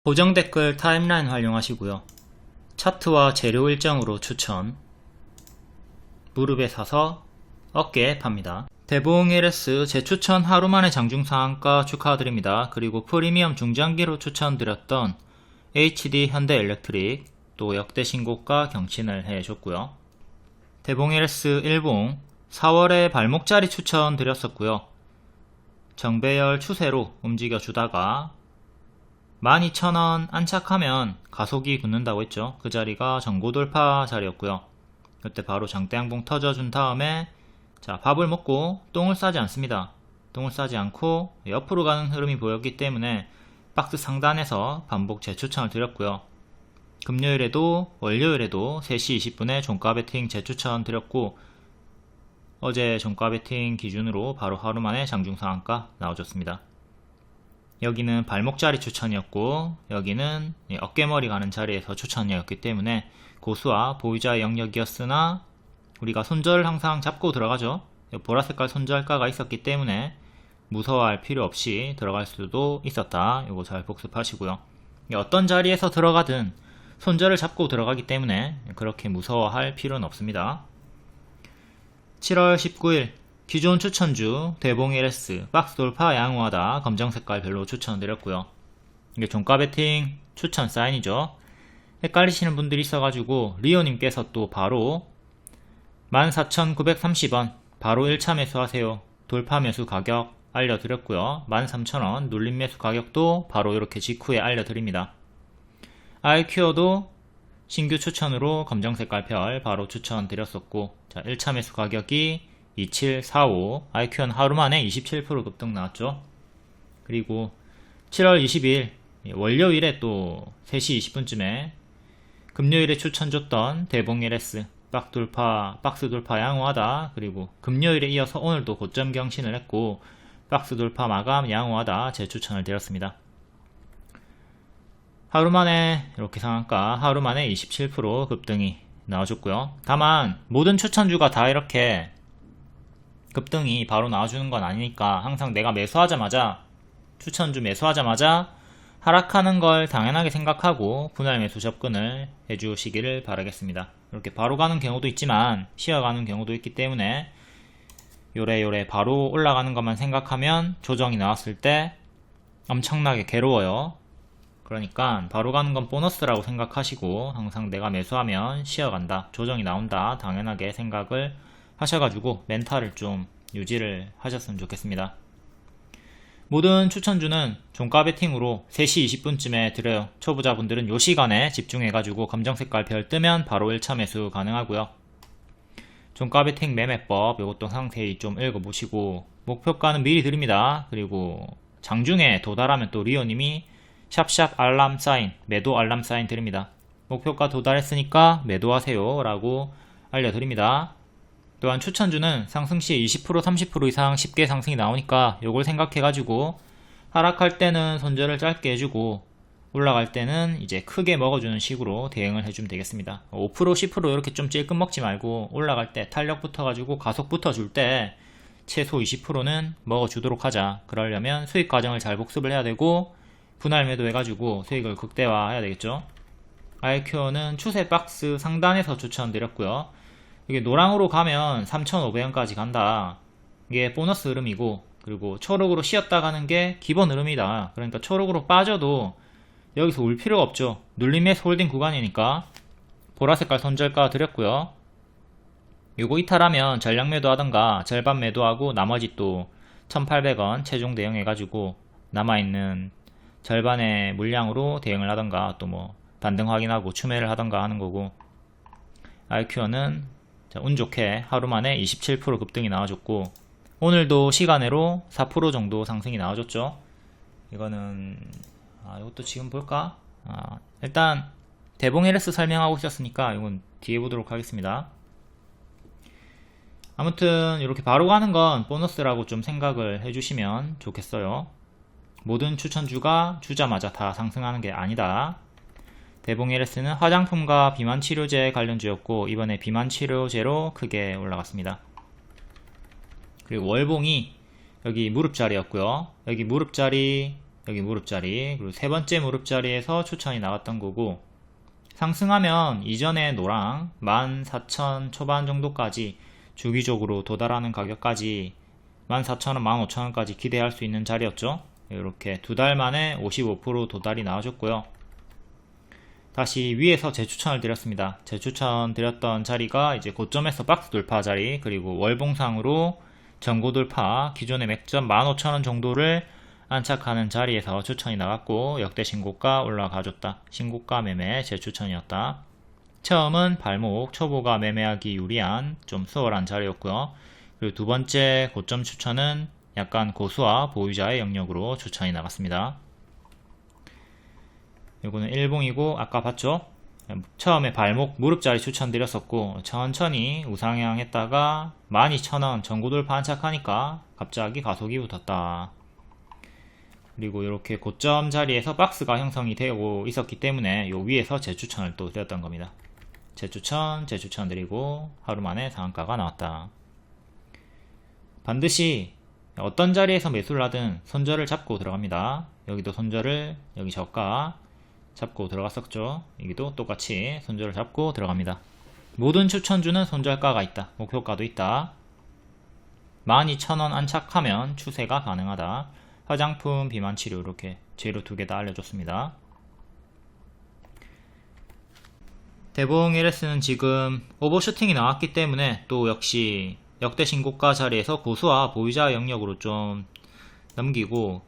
고정 댓글 타임라인 활용하시고요. 차트와 재료 일정으로 추천. 무릎에 사서 어깨에 팝니다. 대봉 LS 재추천 하루만에 장중상한가 축하드립니다. 그리고 프리미엄 중장기로 추천드렸던 HD 현대엘렉트릭 또 역대 신고가 경신을 해줬고요. 대봉 LS 일봉 4월에 발목자리 추천드렸었고요. 정배열 추세로 움직여주다가 12,000원 안착하면 가속이 붙는다고 했죠. 그 자리가 전고돌파 자리였고요. 그때 바로 장대양봉 터져준 다음에 자, 밥을 먹고 똥을 싸지 않습니다. 똥을 싸지 않고 옆으로 가는 흐름이 보였기 때문에 박스 상단에서 반복 재추천을 드렸고요. 금요일에도 월요일에도 3시 20분에 종가 베팅 재추천 드렸고, 어제 종가 베팅 기준으로 바로 하루 만에 장중상한가 나와줬습니다. 여기는 발목자리 추천이었고, 여기는 어깨머리 가는 자리에서 추천이었기 때문에 고수와 보유자의 영역이었으나 우리가 손절을 항상 잡고 들어가죠. 보라색깔 손절가가 있었기 때문에 무서워할 필요 없이 들어갈 수도 있었다. 이거 잘 복습하시고요. 어떤 자리에서 들어가든 손절을 잡고 들어가기 때문에 그렇게 무서워할 필요는 없습니다. 7월 19일 기존 추천주 대봉 LS 박스 돌파 양호하다 검정색깔 별로 추천드렸고요. 이게 종가 베팅 추천 사인이죠. 헷갈리시는 분들이 있어가지고 리오님께서 또 바로 14,930원 바로 1차 매수하세요. 돌파 매수 가격 알려드렸고요. 13,000원 눌림 매수 가격도 바로 이렇게 직후에 알려드립니다. IQ도 신규 추천으로 검정색깔 별 바로 추천드렸었고, 자 1차 매수 가격이 2745, IQ는 하루만에 27% 급등 나왔죠. 그리고 7월 20일 월요일에 또 3시 20분쯤에 금요일에 추천줬던 대봉 LS 박스 돌파 양호하다. 그리고 금요일에 이어서 오늘도 고점 경신을 했고 박스 돌파 마감 양호하다 재추천을 드렸습니다. 하루만에 이렇게 상한가 하루만에 27% 급등이 나와줬고요. 다만 모든 추천주가 다 이렇게 급등이 바로 나와주는 건 아니니까 항상 내가 매수하자마자 추천주 매수하자마자 하락하는 걸 당연하게 생각하고 분할 매수 접근을 해주시기를 바라겠습니다. 이렇게 바로 가는 경우도 있지만 쉬어가는 경우도 있기 때문에 요래 바로 올라가는 것만 생각하면 조정이 나왔을 때 엄청나게 괴로워요. 그러니까 바로 가는 건 보너스라고 생각하시고 항상 내가 매수하면 쉬어간다, 조정이 나온다 당연하게 생각을 하셔가지고 멘탈을 좀 유지를 하셨으면 좋겠습니다. 모든 추천주는 종가 베팅으로 3시 20분쯤에 드려요. 초보자분들은 요 시간에 집중해가지고 검정색깔 별 뜨면 바로 1차 매수 가능하고요. 종가 베팅 매매법 이것도 상세히 좀 읽어보시고 목표가는 미리 드립니다. 그리고 장중에 도달하면 또 리오님이 샵샵 알람 사인, 매도 알람 사인 드립니다. 목표가 도달했으니까 매도하세요 라고 알려드립니다. 또한 추천주는 상승시에 20% 30% 이상 쉽게 상승이 나오니까 요걸 생각해가지고 하락할 때는 손절을 짧게 해주고 올라갈 때는 이제 크게 먹어주는 식으로 대응을 해주면 되겠습니다. 5% 10% 이렇게 좀 찔끔 먹지 말고 올라갈 때 탄력 붙어가지고 가속 붙어줄 때 최소 20%는 먹어주도록 하자. 그러려면 수익 과정을 잘 복습을 해야 되고 분할 매도 해가지고 수익을 극대화해야 되겠죠. IQ는 추세 박스 상단에서 추천드렸고요. 이게 노랑으로 가면 3,500원까지 간다. 이게 보너스 흐름이고, 그리고 초록으로 쉬었다 가는 게 기본 흐름이다. 그러니까 초록으로 빠져도 여기서 올 필요가 없죠. 눌림매수 홀딩 구간이니까 보라색깔 손절가 드렸고요. 요거 이탈하면 전량 매도 하던가 절반 매도하고 나머지 또 1,800원 최종 대응 해가지고 남아있는 절반의 물량으로 대응을 하던가 또 뭐 반등 확인하고 추매를 하던가 하는 거고, IQ는 운 좋게 하루 만에 27% 급등이 나와줬고 오늘도 시간으로 4% 정도 상승이 나와줬죠. 이거는 이것도 지금 볼까? 일단 대봉 LS 설명하고 있었으니까 이건 뒤에 보도록 하겠습니다. 아무튼 이렇게 바로 가는 건 보너스라고 좀 생각을 해주시면 좋겠어요. 모든 추천주가 주자마자 다 상승하는 게 아니다. 대봉 LS는 화장품과 비만치료제 관련주였고 이번에 비만치료제로 크게 올라갔습니다. 그리고 월봉이 여기 무릎자리였고요. 여기 무릎자리 여기 무릎자리, 그리고 세 번째 무릎자리에서 추천이 나왔던 거고, 상승하면 이전에 노랑 14,000 초반 정도까지 주기적으로 도달하는 가격까지 14,000원, 15,000원까지 기대할 수 있는 자리였죠. 이렇게 두 달 만에 55% 도달이 나와줬고요. 다시 위에서 재추천을 드렸습니다. 재추천 드렸던 자리가 이제 고점에서 박스 돌파 자리, 그리고 월봉상으로 전고 돌파, 기존의 맥점 15,000원 정도를 안착하는 자리에서 추천이 나갔고, 역대 신고가 올라가줬다. 신고가 매매 재추천이었다. 처음은 발목, 초보가 매매하기 유리한 좀 수월한 자리였고요. 그리고 두 번째 고점 추천은 약간 고수와 보유자의 영역으로 추천이 나갔습니다. 이거는 일봉이고, 아까 봤죠? 처음에 발목 무릎자리 추천드렸었고, 천천히 우상향 했다가 12,000원 전고돌파 안착하니까 갑자기 가속이 붙었다. 그리고 이렇게 고점 자리에서 박스가 형성이 되고 있었기 때문에 요 위에서 재추천을 또 드렸던 겁니다. 재추천 드리고 하루 만에 상한가가 나왔다. 반드시 어떤 자리에서 매수를 하든 손절을 잡고 들어갑니다. 여기도 손절을, 여기 저가 잡고 들어갔었죠. 여기도 똑같이 손절을 잡고 들어갑니다. 모든 추천주는 손절가가 있다. 목표가도 있다. 12,000원 안착하면 추세가 가능하다. 화장품, 비만치료 이렇게 재료 두 개 다 알려줬습니다. 대봉 LS는 지금 오버슈팅이 나왔기 때문에 또 역시 역대 신고가 자리에서 고수와 보유자 영역으로 좀 넘기고,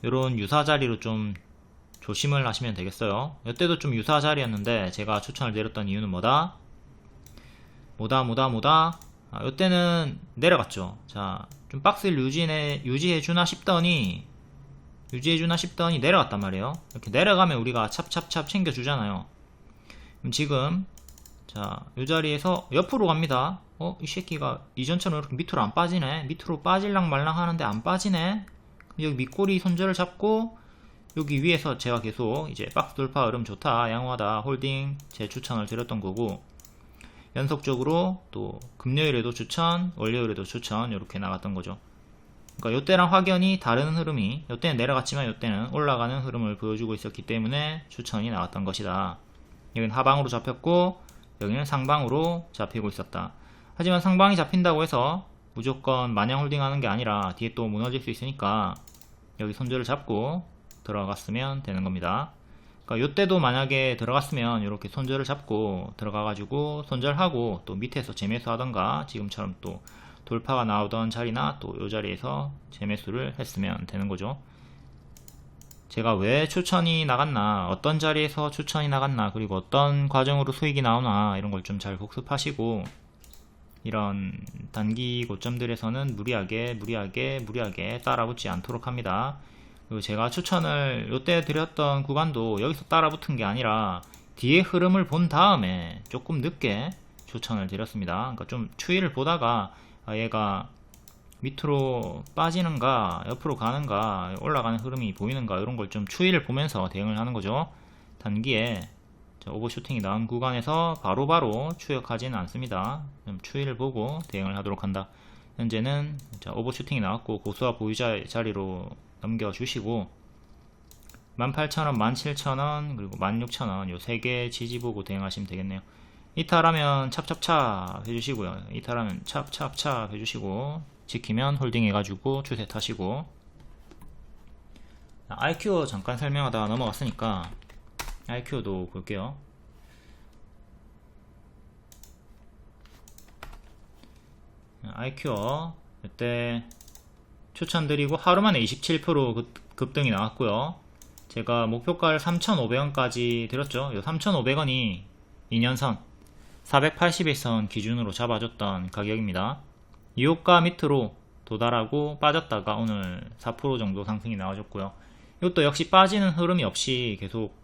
이런 유사 자리로 좀 조심을 하시면 되겠어요. 이때도 좀 유사 자리였는데 제가 추천을 드렸던 이유는 뭐다? 이때는 내려갔죠. 자, 좀 박스를 유지해주나 싶더니 내려갔단 말이에요. 이렇게 내려가면 우리가 찹찹찹 챙겨주잖아요. 그럼 지금 자, 이 자리에서 옆으로 갑니다. 이 새끼가 이전처럼 이렇게 밑으로 안 빠지네. 밑으로 빠질랑 말랑 하는데 안 빠지네. 여기 밑꼬리 손절을 잡고, 여기 위에서 제가 계속 이제 박스 돌파 흐름 좋다, 양호하다, 홀딩 제 추천을 드렸던 거고, 연속적으로 또 금요일에도 추천, 월요일에도 추천 이렇게 나갔던 거죠. 그러니까 요때랑 확연히 다른 흐름이, 요때는 내려갔지만 요때는 올라가는 흐름을 보여주고 있었기 때문에 추천이 나왔던 것이다. 여기는 하방으로 잡혔고 여기는 상방으로 잡히고 있었다. 하지만 상방이 잡힌다고 해서 무조건 마냥 홀딩하는 게 아니라 뒤에 또 무너질 수 있으니까 여기 손절을 잡고 들어갔으면 되는 겁니다. 그러니까 요때도 만약에 들어갔으면 이렇게 손절을 잡고 들어가가지고 손절하고 또 밑에서 재매수 하던가, 지금처럼 또 돌파가 나오던 자리나 또 요 자리에서 재매수를 했으면 되는 거죠. 제가 왜 추천이 나갔나, 어떤 자리에서 추천이 나갔나, 그리고 어떤 과정으로 수익이 나오나 이런 걸 좀 잘 복습하시고, 이런 단기 고점들에서는 무리하게 따라붙지 않도록 합니다. 그리고 제가 추천을 요때 드렸던 구간도 여기서 따라붙은 게 아니라 뒤에 흐름을 본 다음에 조금 늦게 추천을 드렸습니다. 그러니까 좀 추이를 보다가 얘가 밑으로 빠지는가 옆으로 가는가 올라가는 흐름이 보이는가 이런 걸 좀 추이를 보면서 대응을 하는 거죠. 단기에 오버슈팅이 나온 구간에서 바로바로 추격하지는 않습니다. 좀 추이를 보고 대응을 하도록 한다. 현재는 오버슈팅이 나왔고 고수와 보유자 자리로 넘겨주시고 18,000원, 17,000원 그리고 16,000원 요 세 개 지지 보고 대응하시면 되겠네요. 이탈하면 찹찹찹 해주시고요. 이탈하면 찹찹찹 해주시고, 지키면 홀딩 해가지고 추세 타시고. IQ 잠깐 설명하다가 넘어갔으니까 IQ도 볼게요. IQ 이때 추천드리고 하루만에 27% 급등이 나왔고요. 제가 목표가를 3,500원까지 드렸죠. 이 3,500원이 2년선 481선 기준으로 잡아줬던 가격입니다. 이 호가 밑으로 도달하고 빠졌다가 오늘 4% 정도 상승이 나와줬고요. 이것도 역시 빠지는 흐름이 없이 계속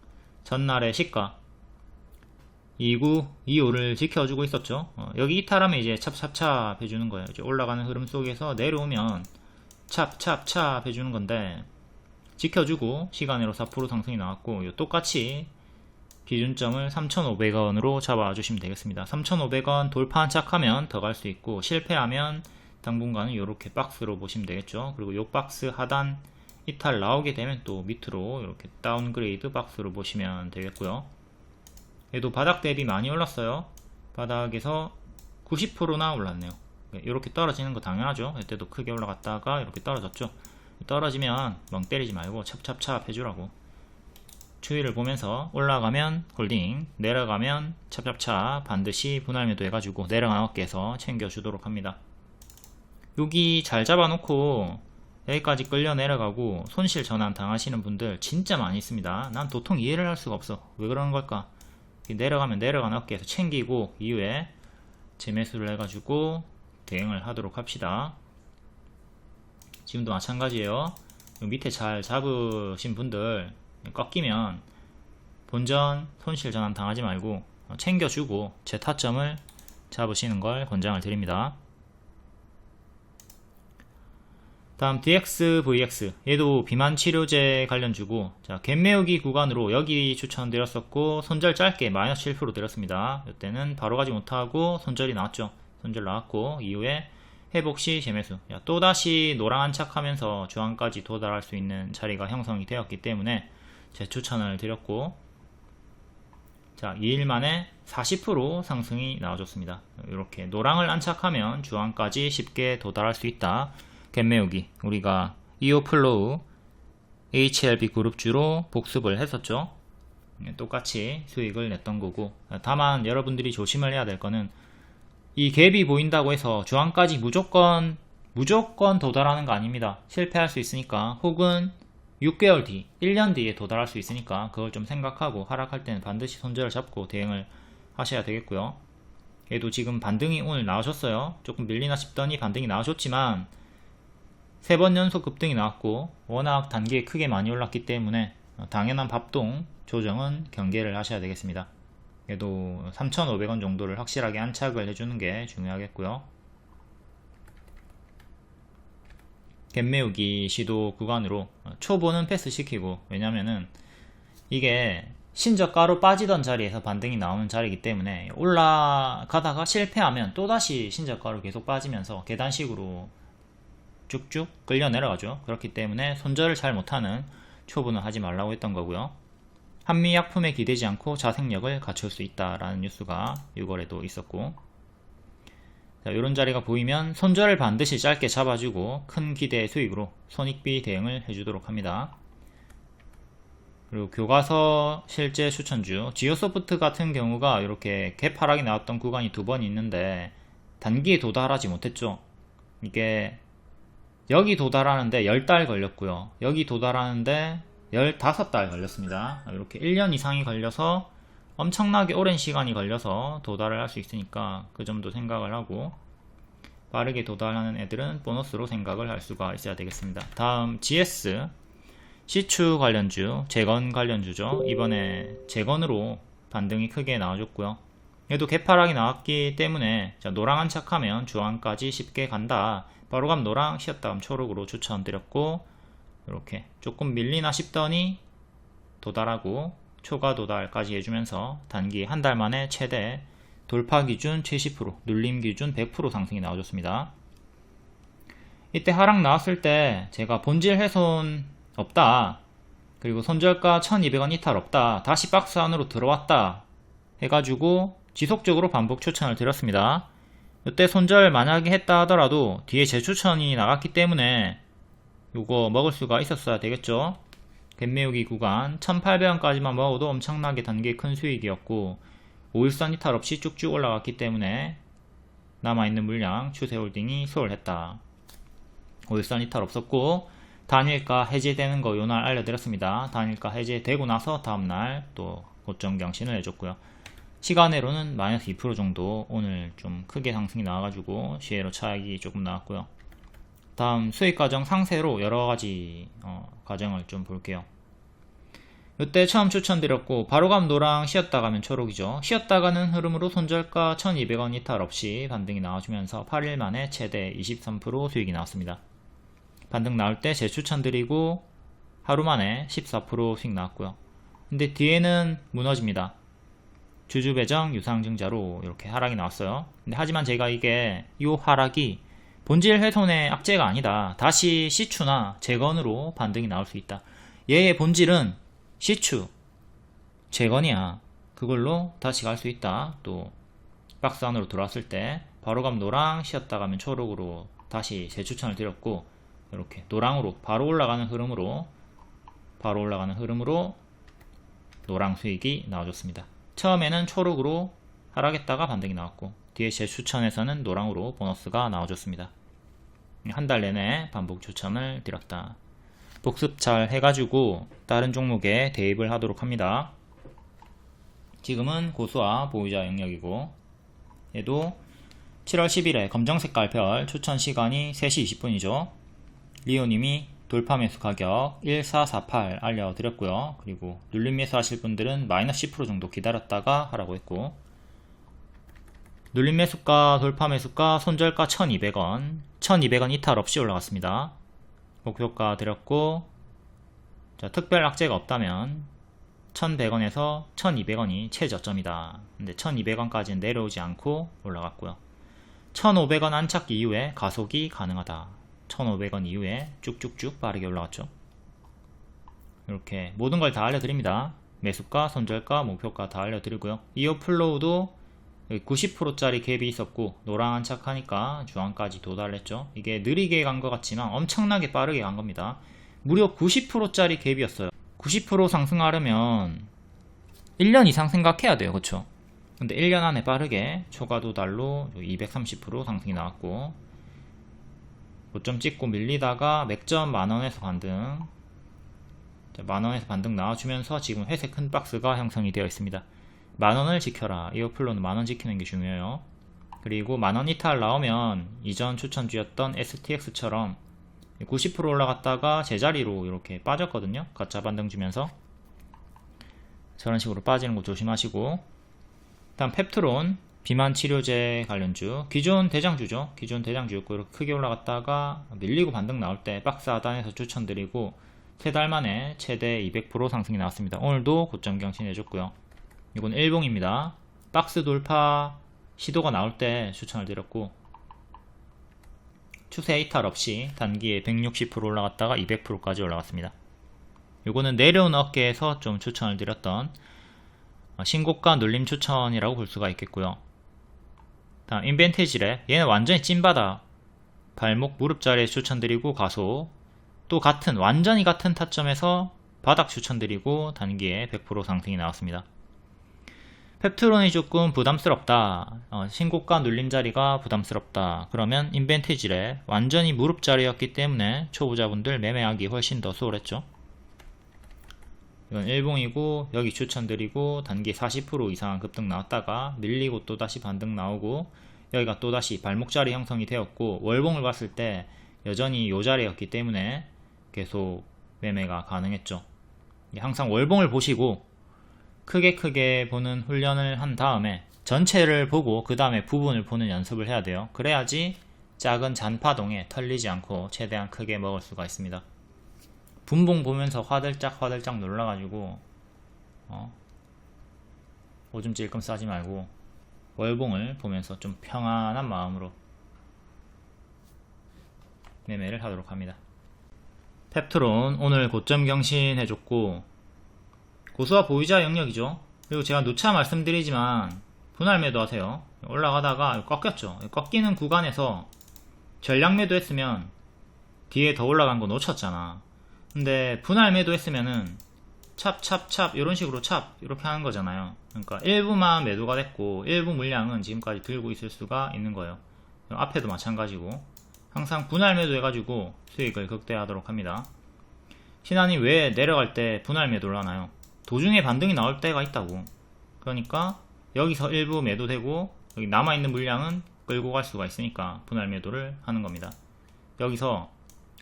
전날의 시가 2925를 지켜주고 있었죠. 여기 이탈하면 이제 찹찹찹 해주는 거예요. 이제 올라가는 흐름 속에서 내려오면 찹찹찹 해주는 건데, 지켜주고 시간으로 4% 상승이 나왔고, 똑같이 기준점을 3,500원으로 잡아주시면 되겠습니다. 3,500원 돌파 안착하면 더 갈 수 있고, 실패하면 당분간은 이렇게 박스로 보시면 되겠죠. 그리고 요 박스 하단 이탈 나오게 되면 또 밑으로 이렇게 다운그레이드 박스로 보시면 되겠고요. 얘도 바닥 대비 많이 올랐어요. 바닥에서 90%나 올랐네요. 이렇게 떨어지는 거 당연하죠. 이때도 크게 올라갔다가 이렇게 떨어졌죠. 떨어지면 멍 때리지 말고 찹찹찹 해주라고. 추이를 보면서 올라가면 홀딩, 내려가면 찹찹찹 반드시 분할 매도 해가지고 내려가는 어깨에서 챙겨주도록 합니다. 여기 잘 잡아놓고 여기까지 끌려 내려가고 손실 전환 당하시는 분들 진짜 많이 있습니다. 난 도통 이해를 할 수가 없어. 왜 그러는 걸까? 내려가면 내려가는 어깨에서 챙기고 이후에 재매수를 해가지고 대응을 하도록 합시다. 지금도 마찬가지예요. 밑에 잘 잡으신 분들 꺾이면 본전 손실 전환 당하지 말고 챙겨주고 제 타점을 잡으시는 걸 권장을 드립니다. 다음 DX, VX 얘도 비만 치료제 관련주고, 자 갭매우기 구간으로 여기 추천드렸었고 손절 짧게 마이너스 7% 드렸습니다. 이때는 바로 가지 못하고 손절이 나왔죠. 손절 나왔고 이후에 회복시 재매수, 또다시 노랑 안착하면서 주황까지 도달할 수 있는 자리가 형성이 되었기 때문에 제 추천을 드렸고, 자 2일 만에 40% 상승이 나와줬습니다. 이렇게 노랑을 안착하면 주황까지 쉽게 도달할 수 있다. 갭매우기 우리가 이오플로우 HLB 그룹주로 복습을 했었죠. 똑같이 수익을 냈던 거고, 다만 여러분들이 조심을 해야 될 거는 이 갭이 보인다고 해서 주황까지 무조건 도달하는 거 아닙니다. 실패할 수 있으니까, 혹은 6개월 뒤, 1년 뒤에 도달할 수 있으니까 그걸 좀 생각하고 하락할 때는 반드시 손절을 잡고 대응을 하셔야 되겠고요. 얘도 지금 반등이 오늘 나오셨어요. 조금 밀리나 싶더니 반등이 나오셨지만 3번 연속 급등이 나왔고 워낙 단기에 크게 많이 올랐기 때문에 당연한 밥동 조정은 경계를 하셔야 되겠습니다. 얘도 3,500원 정도를 확실하게 안착을 해주는 게 중요하겠고요. 갭매우기 시도 구간으로 초보는 패스시키고, 왜냐면은 이게 신저가로 빠지던 자리에서 반등이 나오는 자리이기 때문에 올라가다가 실패하면 또다시 신저가로 계속 빠지면서 계단식으로 쭉쭉 끌려 내려가죠. 그렇기 때문에 손절을 잘 못하는 초보는 하지 말라고 했던 거고요. 한미약품에 기대지 않고 자생력을 갖출 수 있다라는 뉴스가 6월에도 있었고, 자, 이런 자리가 보이면 손절을 반드시 짧게 잡아주고 큰 기대 수익으로 손익비 대응을 해주도록 합니다. 그리고 교과서 실제 추천주 지오소프트 같은 경우가 이렇게 갭 하락이 나왔던 구간이 2번 있는데 단기에 도달하지 못했죠. 이게 여기 도달하는데 10달 걸렸고요. 여기 도달하는데 15달 걸렸습니다. 이렇게 1년 이상이 걸려서 엄청나게 오랜 시간이 걸려서 도달을 할 수 있으니까 그 점도 생각을 하고, 빠르게 도달하는 애들은 보너스로 생각을 할 수가 있어야 되겠습니다. 다음 GS 시추 관련주, 재건 관련주죠. 이번에 재건으로 반등이 크게 나와줬고요. 얘도 개파락이 나왔기 때문에 자, 노랑 안착하면 주황까지 쉽게 간다. 바로감 노랑, 쉬었다 감 초록으로 추천드렸고, 이렇게 조금 밀리나 싶더니 도달하고 초과 도달까지 해주면서 단기 한 달 만에 최대 돌파 기준 70%, 눌림 기준 100% 상승이 나와줬습니다. 이때 하락 나왔을 때 제가 본질 훼손 없다, 그리고 손절가 1200원 이탈 없다, 다시 박스 안으로 들어왔다 해가지고 지속적으로 반복 추천을 드렸습니다. 이때 손절 만약에 했다 하더라도 뒤에 재추천이 나갔기 때문에 요거 먹을 수가 있었어야 되겠죠. 갭매우기 구간 1800원까지만 먹어도 엄청나게 단기 큰 수익이었고 5일선 이탈 없이 쭉쭉 올라갔기 때문에 남아있는 물량 추세홀딩이 수월했다. 5일선 이탈 없었고 단일가 해제되는 거 요날 알려드렸습니다. 단일가 해제되고 나서 다음날 또 고점 경신을 해줬고요. 시간으로는 마이너스 2% 정도 오늘 좀 크게 상승이 나와가지고 시에로 차익이 조금 나왔고요. 다음 수익 과정 상세로 여러가지 과정을 좀 볼게요. 이때 처음 추천드렸고 바로감 노랑, 쉬었다 가면 초록이죠. 쉬었다 가는 흐름으로 손절가 1200원 이탈 없이 반등이 나와주면서 8일 만에 최대 23% 수익이 나왔습니다. 반등 나올 때 재추천드리고 하루 만에 14% 수익 나왔고요. 근데 뒤에는 무너집니다. 주주 배정 유상증자로 이렇게 하락이 나왔어요. 근데 하지만 제가 이게 이 하락이 본질 훼손의 악재가 아니다. 다시 시추나 재건으로 반등이 나올 수 있다. 얘의 본질은 시추, 재건이야. 그걸로 다시 갈 수 있다. 또 박스 안으로 들어왔을 때 바로 가면 노랑, 쉬었다 가면 초록으로 다시 재추천을 드렸고, 이렇게 노랑으로 바로 올라가는 흐름으로 노랑 수익이 나와줬습니다. 처음에는 초록으로 하락했다가 반등이 나왔고, 뒤에 재추천에서는 노랑으로 보너스가 나와줬습니다. 한 달 내내 반복 추천을 드렸다. 복습 잘 해가지고 다른 종목에 대입을 하도록 합니다. 지금은 고수와 보유자 영역이고, 얘도 7월 10일에 검정색깔 별 추천 시간이 3시 20분이죠. 리오님이 돌파 매수 가격 1448 알려드렸고요. 그리고 눌림 매수 하실 분들은 마이너스 10% 정도 기다렸다가 하라고 했고, 눌림 매수가, 돌파 매수가, 손절가 1200원 1200원 이탈 없이 올라갔습니다. 목표가 드렸고, 자, 특별 악재가 없다면 1100원에서 1200원이 최저점이다. 근데 1200원까지는 내려오지 않고 올라갔고요. 1500원 안착 이후에 가속이 가능하다. 1500원 이후에 쭉쭉쭉 빠르게 올라갔죠. 이렇게 모든 걸 다 알려드립니다. 매수가, 손절가, 목표가 다 알려드리고요. 이어 플로우도 90%짜리 갭이 있었고, 노랑 안착하니까 주황까지 도달했죠. 이게 느리게 간 것 같지만 엄청나게 빠르게 간 겁니다. 무려 90%짜리 갭이었어요. 90% 상승하려면 1년 이상 생각해야 돼요. 그쵸? 근데 1년 안에 빠르게 초과 도달로 230% 상승이 나왔고, 고점 찍고 밀리다가 맥점 만원에서 반등, 만원에서 반등 나와주면서 지금 회색 큰 박스가 형성이 되어 있습니다. 만원을 지켜라. 이어플로는 만원 지키는 게 중요해요. 그리고 만원 이탈 나오면 이전 추천주였던 STX처럼 90% 올라갔다가 제자리로 이렇게 빠졌거든요. 가짜 반등 주면서. 저런 식으로 빠지는 거 조심하시고, 다음 펩트론 비만 치료제 관련주, 기존 대장주죠. 기존 대장주였고, 이렇게 크게 올라갔다가 밀리고 반등 나올 때 박스 하단에서 추천드리고, 3달 만에 최대 200% 상승이 나왔습니다. 오늘도 고점 경신해줬고요. 이건 일봉입니다. 박스 돌파 시도가 나올 때 추천을 드렸고, 추세 이탈 없이 단기에 160% 올라갔다가 200%까지 올라갔습니다. 요거는 내려온 어깨에서 좀 추천을 드렸던 신고가 눌림 추천이라고 볼 수가 있겠고요. 다음 인벤티지랩, 얘는 완전히 찐바다, 발목 무릎 자리에 추천드리고 가소, 또 완전히 같은 타점에서 바닥 추천드리고 단기에 100% 상승이 나왔습니다. 펩트론이 조금 부담스럽다, 신고가 눌림 자리가 부담스럽다, 그러면 인벤티지랩 완전히 무릎 자리였기 때문에 초보자분들 매매하기 훨씬 더 수월했죠. 이건 일봉이고, 여기 추천드리고 단기 40% 이상 급등 나왔다가 밀리고 또다시 반등 나오고, 여기가 또다시 발목자리 형성이 되었고, 월봉을 봤을 때 여전히 이 자리였기 때문에 계속 매매가 가능했죠. 항상 월봉을 보시고 크게 보는 훈련을 한 다음에 전체를 보고 그 다음에 부분을 보는 연습을 해야 돼요. 그래야지 작은 잔파동에 털리지 않고 최대한 크게 먹을 수가 있습니다. 분봉 보면서 화들짝 놀라가지고 오줌 찔끔 싸지 말고 월봉을 보면서 좀 평안한 마음으로 매매를 하도록 합니다. 펩트론 오늘 고점 경신 해줬고, 고수와 보유자 영역이죠. 그리고 제가 누차 말씀드리지만 분할 매도 하세요. 올라가다가 꺾였죠. 꺾이는 구간에서 전량 매도 했으면 뒤에 더 올라간 거 놓쳤잖아. 근데 분할 매도 했으면은 찹 이런 식으로 이렇게 하는 거잖아요. 그러니까 일부만 매도가 됐고 일부 물량은 지금까지 들고 있을 수가 있는 거예요. 앞에도 마찬가지고 항상 분할 매도 해가지고 수익을 극대화하도록 합니다. 신한이 왜 내려갈 때 분할 매도를 하나요? 도중에 반등이 나올 때가 있다고. 그러니까 여기서 일부 매도되고 여기 남아있는 물량은 끌고 갈 수가 있으니까 분할 매도를 하는 겁니다. 여기서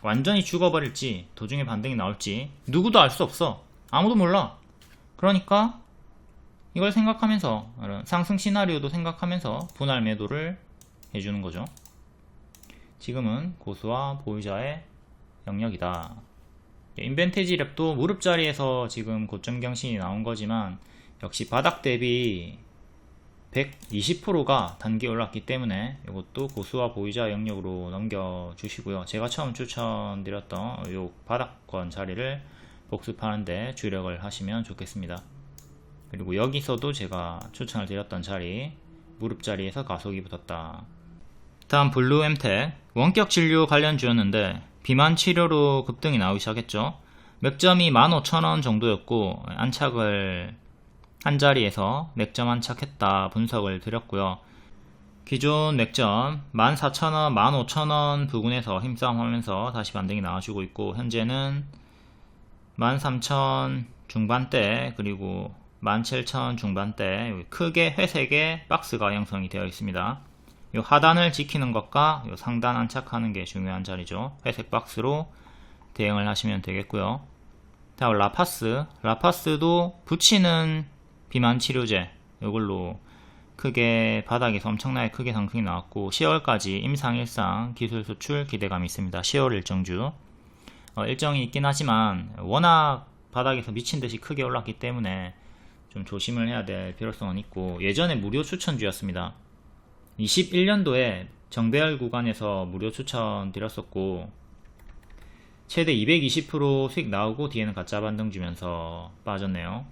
완전히 죽어버릴지 도중에 반등이 나올지 누구도 알 수 없어. 아무도 몰라. 그러니까 이걸 생각하면서, 상승 시나리오도 생각하면서 분할 매도를 해주는 거죠. 지금은 고수와 보유자의 영역이다. 인벤티지 랩도 무릎 자리에서 지금 고점 경신이 나온 거지만 역시 바닥 대비 120%가 단기 올랐기 때문에 이것도 고수와 보유자 영역으로 넘겨주시고요. 제가 처음 추천드렸던 이 바닥권 자리를 복습하는데 주력을 하시면 좋겠습니다. 그리고 여기서도 제가 추천을 드렸던 자리, 무릎 자리에서 가속이 붙었다. 다음 블루엠텍, 원격 진료 관련주였는데 비만 치료로 급등이 나오기 시작했죠. 맥점이 15,000원 정도였고 안착을 한 자리에서 맥점 안착했다 분석을 드렸고요. 기존 맥점 14,000원, 15,000원 부근에서 힘싸움 하면서 다시 반등이 나와주고 있고 현재는 13,000 중반대 그리고 17,000 중반대 여기 크게 회색의 박스가 형성이 되어 있습니다. 이 하단을 지키는 것과 이 상단 안착하는 게 중요한 자리죠. 회색 박스로 대응을 하시면 되겠고요. 다음 라파스도 붙이는 비만 치료제 이걸로 크게 바닥에서 엄청나게 크게 상승이 나왔고 10월까지 임상일상 기술 수출 기대감이 있습니다. 10월 일정주 일정이 있긴 하지만 워낙 바닥에서 미친듯이 크게 올랐기 때문에 좀 조심을 해야 될 필요성은 있고 예전에 무료 추천주였습니다. 21년도에 정배열 구간에서 무료 추천 드렸었고 최대 220% 수익 나오고 뒤에는 가짜 반등 주면서 빠졌네요.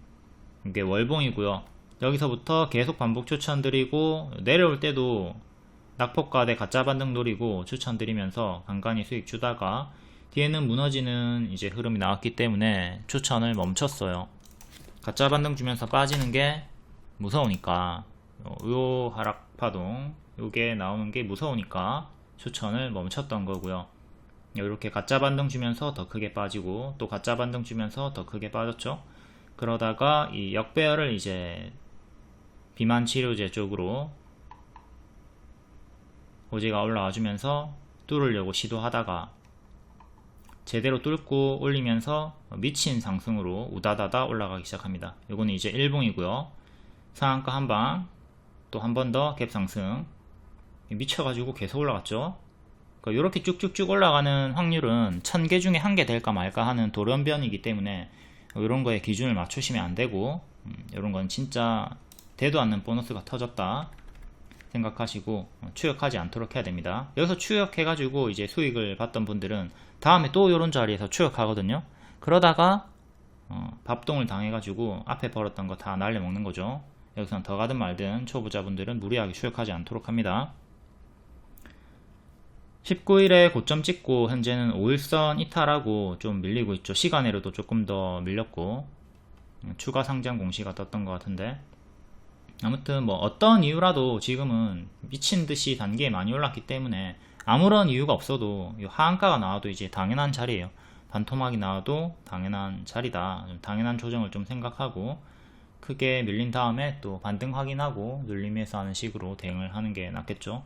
이게 월봉이고요. 여기서부터 계속 반복 추천드리고 내려올 때도 낙폭과대 가짜 반등 노리고 추천드리면서 간간히 수익 주다가 뒤에는 무너지는 이제 흐름이 나왔기 때문에 추천을 멈췄어요. 가짜 반등 주면서 빠지는 게 무서우니까 요 하락 파동 요게 나오는 게 무서우니까 추천을 멈췄던 거고요. 이렇게 가짜 반등 주면서 더 크게 빠지고 또 가짜 반등 주면서 더 크게 빠졌죠. 그러다가 이 역배열을 이제 비만 치료제 쪽으로 호재가 올라와 주면서 뚫으려고 시도하다가 제대로 뚫고 올리면서 미친 상승으로 우다다다 올라가기 시작합니다. 이거는 이제 일봉이고요. 상한가 한방 또 한 번 더 갭 상승 미쳐가지고 계속 올라갔죠. 이렇게 쭉쭉쭉 올라가는 확률은 1000개 중에 1개 될까 말까 하는 돌연변이기 때문에 이런 거에 기준을 맞추시면 안 되고 이런 건 진짜 되도 않는 보너스가 터졌다 생각하시고 추격하지 않도록 해야 됩니다. 여기서 추격해가지고 이제 수익을 봤던 분들은 다음에 또 이런 자리에서 추격하거든요. 그러다가 밥동을 당해가지고 앞에 벌었던 거 다 날려먹는 거죠. 여기서는 더 가든 말든 초보자분들은 무리하게 추격하지 않도록 합니다. 19일에 고점 찍고 현재는 5일선 이탈하고 좀 밀리고 있죠. 시간으로도 조금 더 밀렸고 추가 상장 공시가 떴던 것 같은데 아무튼 뭐 어떤 이유라도 지금은 미친듯이 단기에 많이 올랐기 때문에 아무런 이유가 없어도 이 하한가가 나와도 이제 당연한 자리예요. 반토막이 나와도 당연한 자리다. 좀 당연한 조정을 좀 생각하고 크게 밀린 다음에 또 반등 확인하고 눌림에서 하는 식으로 대응을 하는 게 낫겠죠.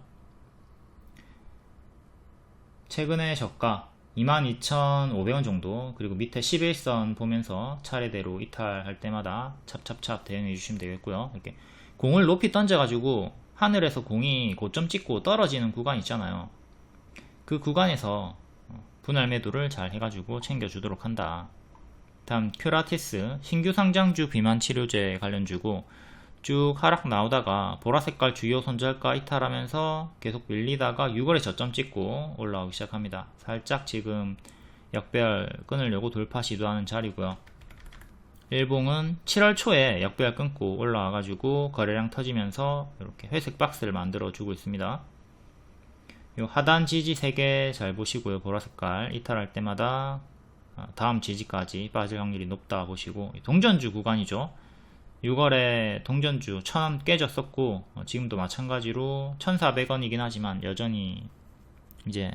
최근에 저가 22,500원 정도 그리고 밑에 11선 보면서 차례대로 이탈할 때마다 찹찹찹 대응해 주시면 되겠고요. 이렇게 공을 높이 던져 가지고 하늘에서 공이 고점 찍고 떨어지는 구간 있잖아요. 그 구간에서 분할 매도를 잘 해가지고 챙겨주도록 한다. 다음 큐라티스 신규 상장주 비만 치료제 관련주고 쭉 하락 나오다가 보라색깔 주요 손절가 이탈하면서 계속 밀리다가 6월에 저점 찍고 올라오기 시작합니다. 살짝 지금 역배열 끊으려고 돌파 시도하는 자리고요. 일봉은 7월 초에 역배열 끊고 올라와가지고 거래량 터지면서 이렇게 회색 박스를 만들어 주고 있습니다. 요 하단 지지 3개 잘 보시고요. 보라색깔 이탈할 때마다 다음 지지까지 빠질 확률이 높다 보시고 동전주 구간이죠. 6월에 동전주 1000원 깨졌었고 지금도 마찬가지로 1400원이긴 하지만 여전히 이제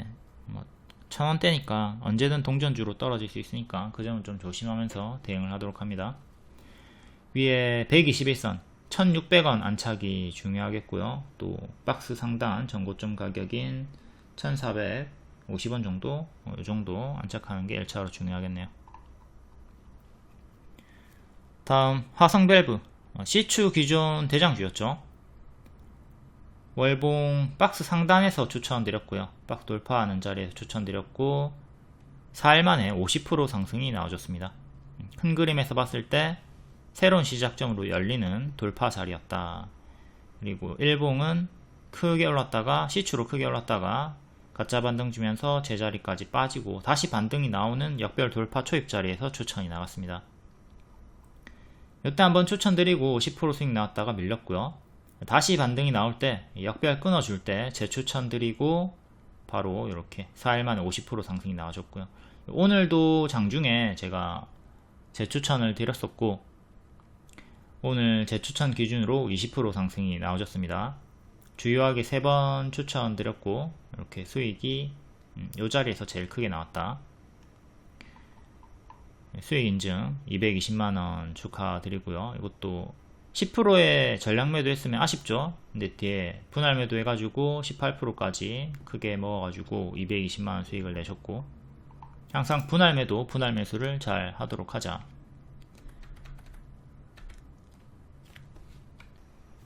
뭐 1000원대니까 언제든 동전주로 떨어질 수 있으니까 그 점은 좀 조심하면서 대응을 하도록 합니다. 위에 121선 1600원 안착이 중요하겠고요. 또 박스 상단 전고점 가격인 1450원 정도 이 정도 안착하는 게 1차로 중요하겠네요. 다음 화성밸브 C추 기존 대장주였죠. 월봉 박스 상단에서 추천드렸고요. 박스 돌파하는 자리에서 추천드렸고 4일 만에 50% 상승이 나와줬습니다. 큰 그림에서 봤을 때 새로운 시작점으로 열리는 돌파 자리였다. 그리고 일봉은 크게 올랐다가 시추로 크게 올랐다가 가짜 반등 주면서 제자리까지 빠지고 다시 반등이 나오는 역별 돌파 초입 자리에서 추천이 나갔습니다. 이때 한번 추천드리고 10% 수익 나왔다가 밀렸고요. 다시 반등이 나올 때 역별 끊어줄 때 재추천드리고 바로 이렇게 4일 만에 50% 상승이 나와줬고요. 오늘도 장중에 제가 재추천을 드렸었고 오늘 재추천 기준으로 20% 상승이 나와줬습니다. 주요하게 3번 추천드렸고 이렇게 수익이 이 자리에서 제일 크게 나왔다. 수익 인증 220만원 축하드리고요. 이것도 10%의 전량 매도 했으면 아쉽죠. 근데 뒤에 분할 매도 해가지고 18%까지 크게 먹어가지고 220만원 수익을 내셨고, 항상 분할 매도, 분할 매수를 잘 하도록 하자.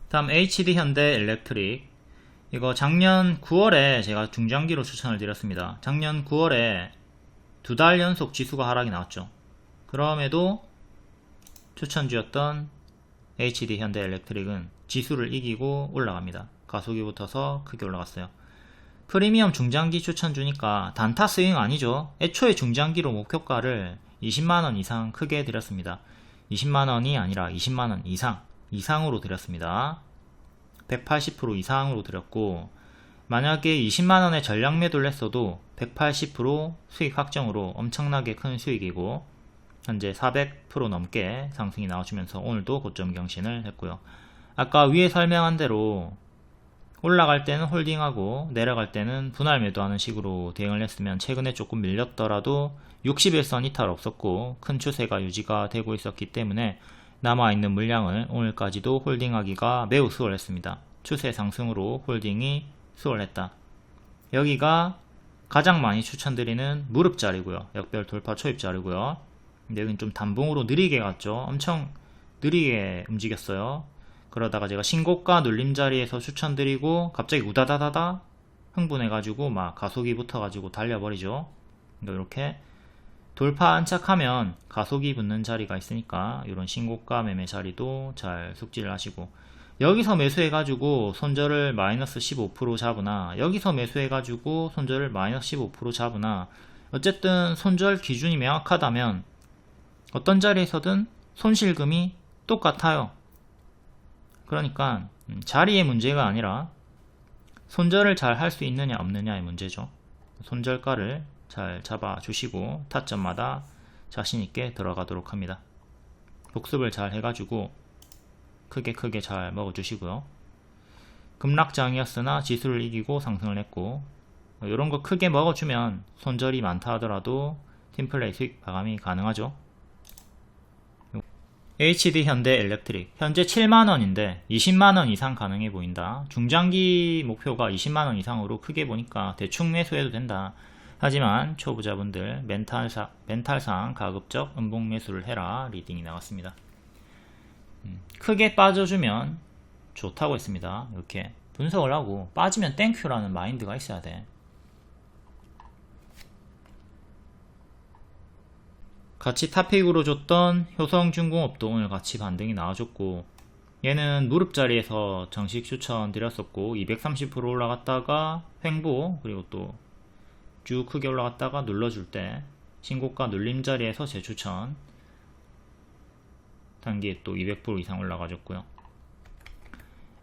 다음 HD 현대 일렉트릭. 이거 작년 9월에 제가 중장기로 추천을 드렸습니다. 작년 9월에 2달 연속 지수가 하락이 나왔죠. 그럼에도 추천주였던 HD 현대 일렉트릭은 지수를 이기고 올라갑니다. 가속이 붙어서 크게 올라갔어요. 프리미엄 중장기 추천주니까 단타 스윙 아니죠. 애초에 중장기로 목표가를 20만원 이상 크게 드렸습니다. 20만원이 아니라 20만원 이상으로 드렸습니다. 180% 이상으로 드렸고, 만약에 20만원의 전량 매도를 했어도 180% 수익 확정으로 엄청나게 큰 수익이고, 현재 400% 넘게 상승이 나와주면서 오늘도 고점 경신을 했고요. 아까 위에 설명한 대로 올라갈 때는 홀딩하고 내려갈 때는 분할 매도하는 식으로 대응을 했으면 최근에 조금 밀렸더라도 61선 이탈 없었고 큰 추세가 유지가 되고 있었기 때문에 남아있는 물량을 오늘까지도 홀딩하기가 매우 수월했습니다. 추세 상승으로 홀딩이 수월했다. 여기가 가장 많이 추천드리는 무릎 자리고요. 역별 돌파 초입 자리고요. 근데 여긴 좀 단봉으로 느리게 갔죠. 엄청 느리게 움직였어요. 그러다가 제가 신고가 눌림 자리에서 추천드리고 갑자기 우다다다다 흥분해가지고 막 가속이 붙어가지고 달려버리죠. 그러니까 이렇게 돌파 안착하면 가속이 붙는 자리가 있으니까 이런 신고가 매매 자리도 잘 숙지를 하시고, 여기서 매수해가지고 손절을 마이너스 15% 잡으나 여기서 매수해가지고 손절을 마이너스 15% 잡으나 어쨌든 손절 기준이 명확하다면 어떤 자리에서든 손실금이 똑같아요. 그러니까 자리의 문제가 아니라 손절을 잘 할 수 있느냐 없느냐의 문제죠. 손절가를 잘 잡아주시고 타점마다 자신있게 들어가도록 합니다. 복습을 잘 해가지고 크게 잘 먹어주시고요. 급락장이었으나 지수를 이기고 상승을 했고, 이런 거 크게 먹어주면 손절이 많다 하더라도 팀플레이 수익 마감이 가능하죠. HD 현대 일렉트릭 현재 7만원인데 20만원 이상 가능해 보인다. 중장기 목표가 20만원 이상으로 크게 보니까 대충 매수해도 된다. 하지만 초보자분들 멘탈상 가급적 음봉 매수를 해라 리딩이 나왔습니다. 크게 빠져주면 좋다고 했습니다. 이렇게 분석을 하고 빠지면 땡큐라는 마인드가 있어야 돼. 같이 탑픽으로 줬던 효성중공업도 오늘 같이 반등이 나와줬고, 얘는 무릎 자리에서 정식 추천 드렸었고 230% 올라갔다가 횡보, 그리고 또 쭉 크게 올라갔다가 눌러줄 때 신고가 눌림 자리에서 재추천, 단기에 또 200% 이상 올라가줬고요.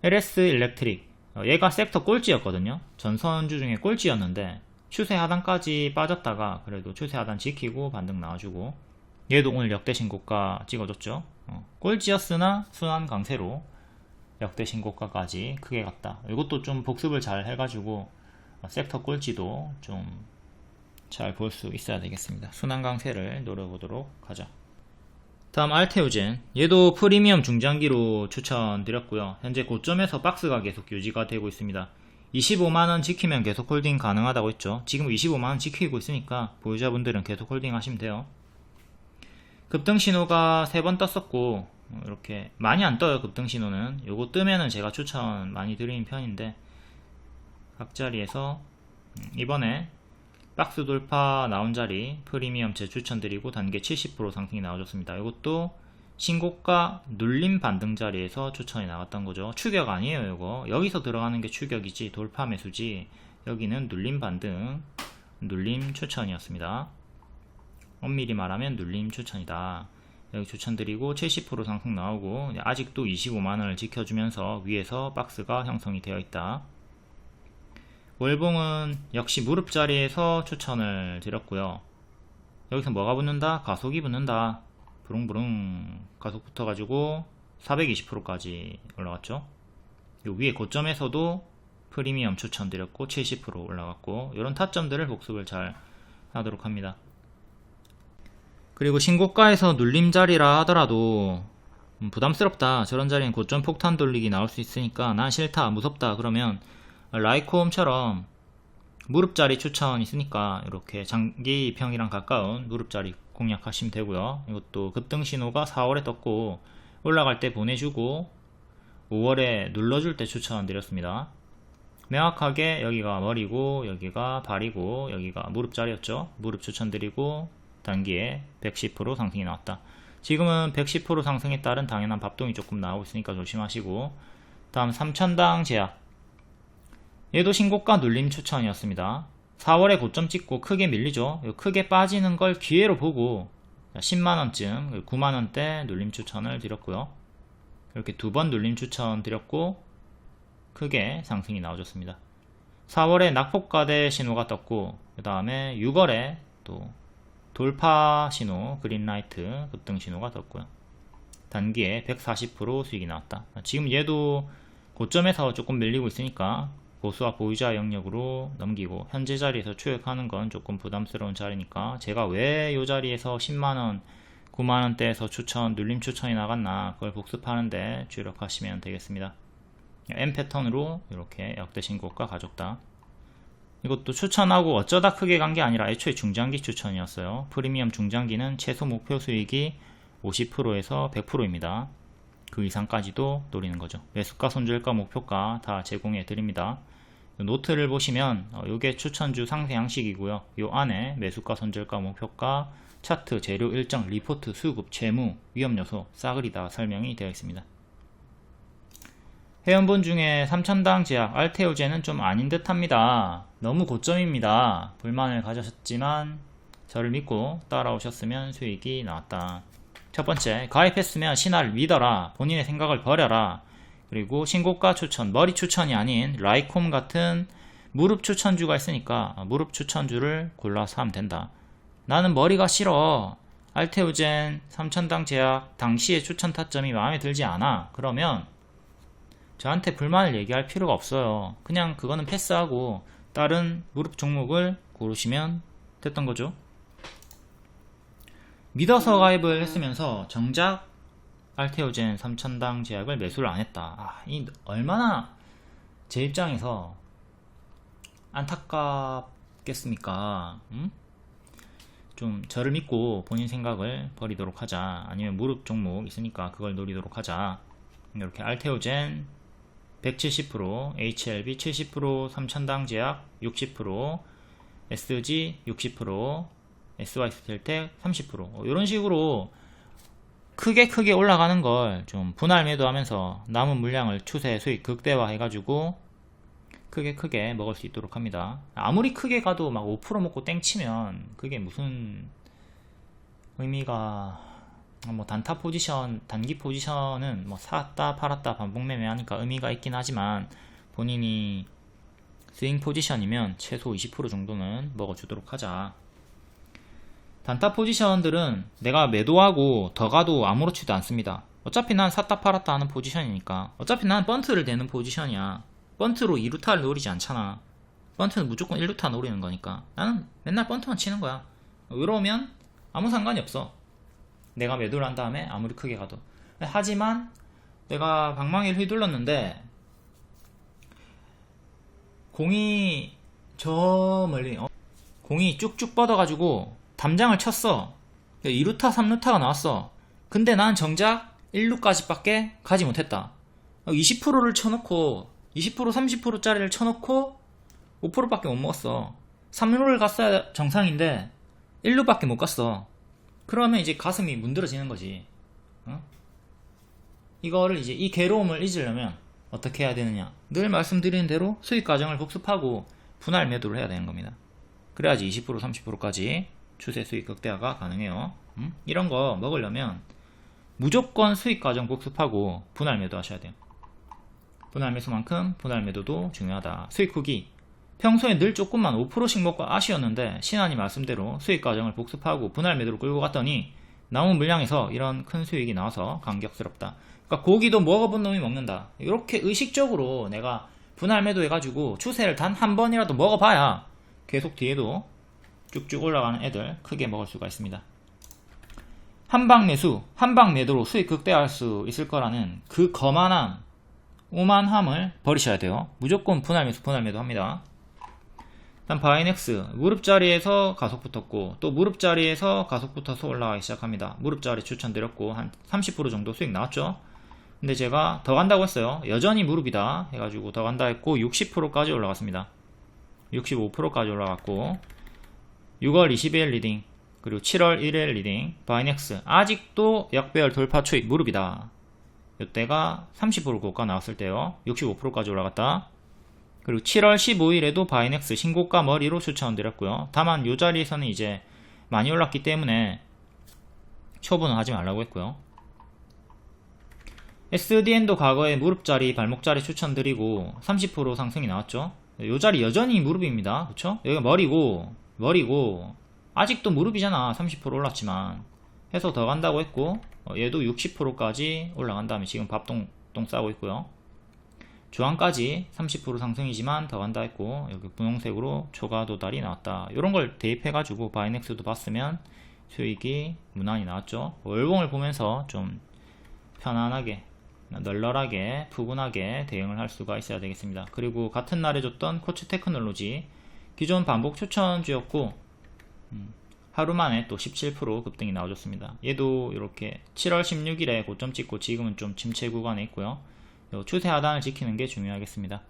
LS 일렉트릭, 얘가 섹터 꼴찌였거든요. 전선주 중에 꼴찌였는데 추세 하단까지 빠졌다가 그래도 추세 하단 지키고 반등 나와주고, 얘도 오늘 역대 신고가 찍어줬죠. 꼴찌였으나 순환 강세로 역대 신고가까지 크게 갔다. 이것도 좀 복습을 잘 해가지고 섹터 꼴찌도 좀 잘 볼 수 있어야 되겠습니다. 순환 강세를 노려보도록 하죠. 다음 알테오젠, 얘도 프리미엄 중장기로 추천드렸고요. 현재 고점에서 박스가 계속 유지가 되고 있습니다. 25만원 지키면 계속 홀딩 가능하다고 했죠. 지금 25만원 지키고 있으니까 보유자분들은 계속 홀딩 하시면 돼요. 급등 신호가 3번 떴었고, 이렇게 많이 안 떠요. 급등 신호는 요거 뜨면은 제가 추천 많이 드리는 편인데, 각 자리에서 이번에 박스 돌파 나온 자리 프리미엄 재추천드리고 단계 70% 상승이 나와줬습니다. 이것도 신고가 눌림 반등 자리에서 추천이 나왔던 거죠. 추격 아니에요. 이거 여기서 들어가는 게 추격이지 돌파 매수지. 여기는 눌림 반등, 눌림 추천이었습니다. 엄밀히 말하면 눌림 추천이다. 여기 추천드리고 70% 상승 나오고 아직도 25만원을 지켜주면서 위에서 박스가 형성이 되어 있다. 월봉은 역시 무릎 자리에서 추천을 드렸고요. 여기서 뭐가 붙는다? 가속이 붙는다. 부릉부릉 가속 붙어가지고 420%까지 올라갔죠. 요 위에 고점에서도 프리미엄 추천드렸고 70% 올라갔고 이런 타점들을 복습을 잘 하도록 합니다. 그리고 신고가에서 눌림 자리라 하더라도 부담스럽다, 저런 자리는 고점 폭탄 돌리기 나올 수 있으니까 난 싫다, 무섭다 그러면 라이콤처럼 무릎 자리 추천 있으니까 이렇게 장기평이랑 가까운 무릎 자리 공략하시면 되고요. 이것도 급등 신호가 4월에 떴고 올라갈 때 보내주고 5월에 눌러줄 때 추천드렸습니다. 명확하게 여기가 머리고 여기가 발이고 여기가 무릎 자리였죠. 무릎 추천드리고 단기에 110% 상승이 나왔다. 지금은 110% 상승에 따른 당연한 밥동이 조금 나오고 있으니까 조심하시고, 다음 3000당 제약, 얘도 신고가 눌림 추천이었습니다. 4월에 고점 찍고 크게 밀리죠. 크게 빠지는 걸 기회로 보고 10만원쯤 9만원대 눌림 추천을 드렸고요. 이렇게 두 번 눌림 추천 드렸고 크게 상승이 나와줬습니다. 4월에 낙폭과대 신호가 떴고 그 다음에 6월에 또 돌파 신호, 그린라이트 급등 신호가 떴고요. 단기에 140% 수익이 나왔다. 지금 얘도 고점에서 조금 밀리고 있으니까 보수와 보유자 영역으로 넘기고 현재 자리에서 추격하는 건 조금 부담스러운 자리니까 제가 왜 이 자리에서 10만원, 9만원대에서 추천, 눌림 추천이 나갔나 그걸 복습하는데 주력하시면 되겠습니다. M 패턴으로 이렇게 역대 신고가 가져다. 이것도 추천하고 어쩌다 크게 간 게 아니라 애초에 중장기 추천이었어요. 프리미엄 중장기는 최소 목표 수익이 50%에서 100%입니다. 그 이상까지도 노리는 거죠. 매수가, 손절가, 목표가 다 제공해 드립니다. 노트를 보시면 이게 추천주 상세 양식이고요. 이 안에 매수가, 손절가, 목표가, 차트, 재료 일정, 리포트, 수급, 재무, 위험 요소 싸그리 다 설명이 되어 있습니다. 회원분 중에 3000당 제약 알테오제는 좀 아닌 듯 합니다. 너무 고점입니다. 불만을 가졌지만 저를 믿고 따라오셨으면 수익이 나왔다. 첫 번째, 가입했으면 신화를 믿어라. 본인의 생각을 버려라. 그리고 신고가 추천, 머리 추천이 아닌 라이콤 같은 무릎 추천주가 있으니까 무릎 추천주를 골라서 하면 된다. 나는 머리가 싫어. 알테오젠 3000당 제약 당시의 추천 타점이 마음에 들지 않아. 그러면 저한테 불만을 얘기할 필요가 없어요. 그냥 그거는 패스하고 다른 무릎 종목을 고르시면 됐던 거죠. 믿어서 가입을 했으면서 정작 알테오젠 3000당 제약을 매수를 안 했다. 이 얼마나 제 입장에서 안타깝겠습니까? 좀 저를 믿고 본인 생각을 버리도록 하자. 아니면 무릎 종목 있으니까 그걸 노리도록 하자. 이렇게 알테오젠 170%, HLB 70%, 3000당 제약 60%, SG 60%, SY스텔텍 30%, 이런 식으로 크게 올라가는 걸 좀 분할 매도하면서 남은 물량을 추세 수익 극대화 해가지고 크게 먹을 수 있도록 합니다. 아무리 크게 가도 막 5% 먹고 땡치면 그게 무슨 의미가, 뭐 단타 포지션, 단기 포지션은 뭐 샀다 팔았다 반복 매매하니까 의미가 있긴 하지만 본인이 스윙 포지션이면 최소 20% 정도는 먹어주도록 하자. 단타 포지션들은 내가 매도하고 더 가도 아무렇지도 않습니다. 어차피 난 샀다 팔았다 하는 포지션이니까. 어차피 난 번트를 대는 포지션이야. 번트로 2루타를 노리지 않잖아. 번트는 무조건 1루타 노리는 거니까 나는 맨날 번트만 치는 거야. 이러면 아무 상관이 없어. 내가 매도를 한 다음에 아무리 크게 가도. 하지만 내가 방망이를 휘둘렀는데 공이 저 멀리 공이 쭉쭉 뻗어가지고 담장을 쳤어. 2루타 3루타가 나왔어. 근데 난 정작 1루까지 밖에 가지 못했다. 20%를 쳐놓고 20% 30%짜리를 쳐놓고 5% 밖에 못 먹었어. 3루를 갔어야 정상인데 1루밖에 못 갔어. 그러면 이제 가슴이 문드러지는 거지. 이거를 이제 이 괴로움을 잊으려면 어떻게 해야 되느냐, 늘 말씀드리는 대로 수익 과정을 복습하고 분할 매도를 해야 되는 겁니다. 그래야지 20% 30%까지 추세 수익 극대화가 가능해요. 이런 거 먹으려면 무조건 수익 과정 복습하고 분할 매도 하셔야 돼요. 분할 매수만큼 분할 매도도 중요하다. 수익 후기, 평소에 늘 조금만 5%씩 먹고 아쉬웠는데 신한이 말씀대로 수익 과정을 복습하고 분할 매도로 끌고 갔더니 남은 물량에서 이런 큰 수익이 나와서 감격스럽다. 그러니까 고기도 먹어본 놈이 먹는다. 이렇게 의식적으로 내가 분할 매도 해가지고 추세를 단 한 번이라도 먹어봐야 계속 뒤에도 쭉쭉 올라가는 애들 크게 먹을 수가 있습니다. 한방 매수, 한방 매도로 수익 극대화할 수 있을 거라는 그 거만함, 오만함을 버리셔야 돼요. 무조건 분할 매수, 분할 매도 합니다. 일단 바이넥스 무릎 자리에서 가속 붙었고 또 무릎 자리에서 가속 붙어서 올라가기 시작합니다. 무릎 자리 추천드렸고 한 30% 정도 수익 나왔죠. 근데 제가 더 간다고 했어요. 여전히 무릎이다 해가지고 더 간다 했고 60%까지 올라갔습니다. 65%까지 올라갔고 6월 20일 리딩 그리고 7월 1일 리딩 바이넥스 아직도 역배열 돌파 초입 무릎이다. 이때가 30% 고가 나왔을 때요. 65%까지 올라갔다. 그리고 7월 15일에도 바이넥스 신고가 머리로 추천드렸고요. 다만 이 자리에서는 이제 많이 올랐기 때문에 초보는 하지 말라고 했고요. SDN도 과거에 무릎자리 발목자리 추천드리고 30% 상승이 나왔죠. 이 자리 여전히 무릎입니다. 그쵸? 여기가 머리고 아직도 무릎이잖아. 30% 올랐지만 해서 더 간다고 했고 얘도 60%까지 올라간 다음에 지금 밥똥 싸고 있고요. 주황까지 30% 상승이지만 더 간다 했고 여기 분홍색으로 초과 도달이 나왔다. 이런 걸 대입해가지고 바이넥스도 봤으면 수익이 무난히 나왔죠. 월봉을 보면서 좀 편안하게 널널하게 푸근하게 대응을 할 수가 있어야 되겠습니다. 그리고 같은 날에 줬던 코츠 테크놀로지 기존 반복 추천주였고 하루 만에 또 17% 급등이 나와줬습니다. 얘도 이렇게 7월 16일에 고점 찍고 지금은 좀 침체 구간에 있고요. 추세 하단을 지키는 게 중요하겠습니다.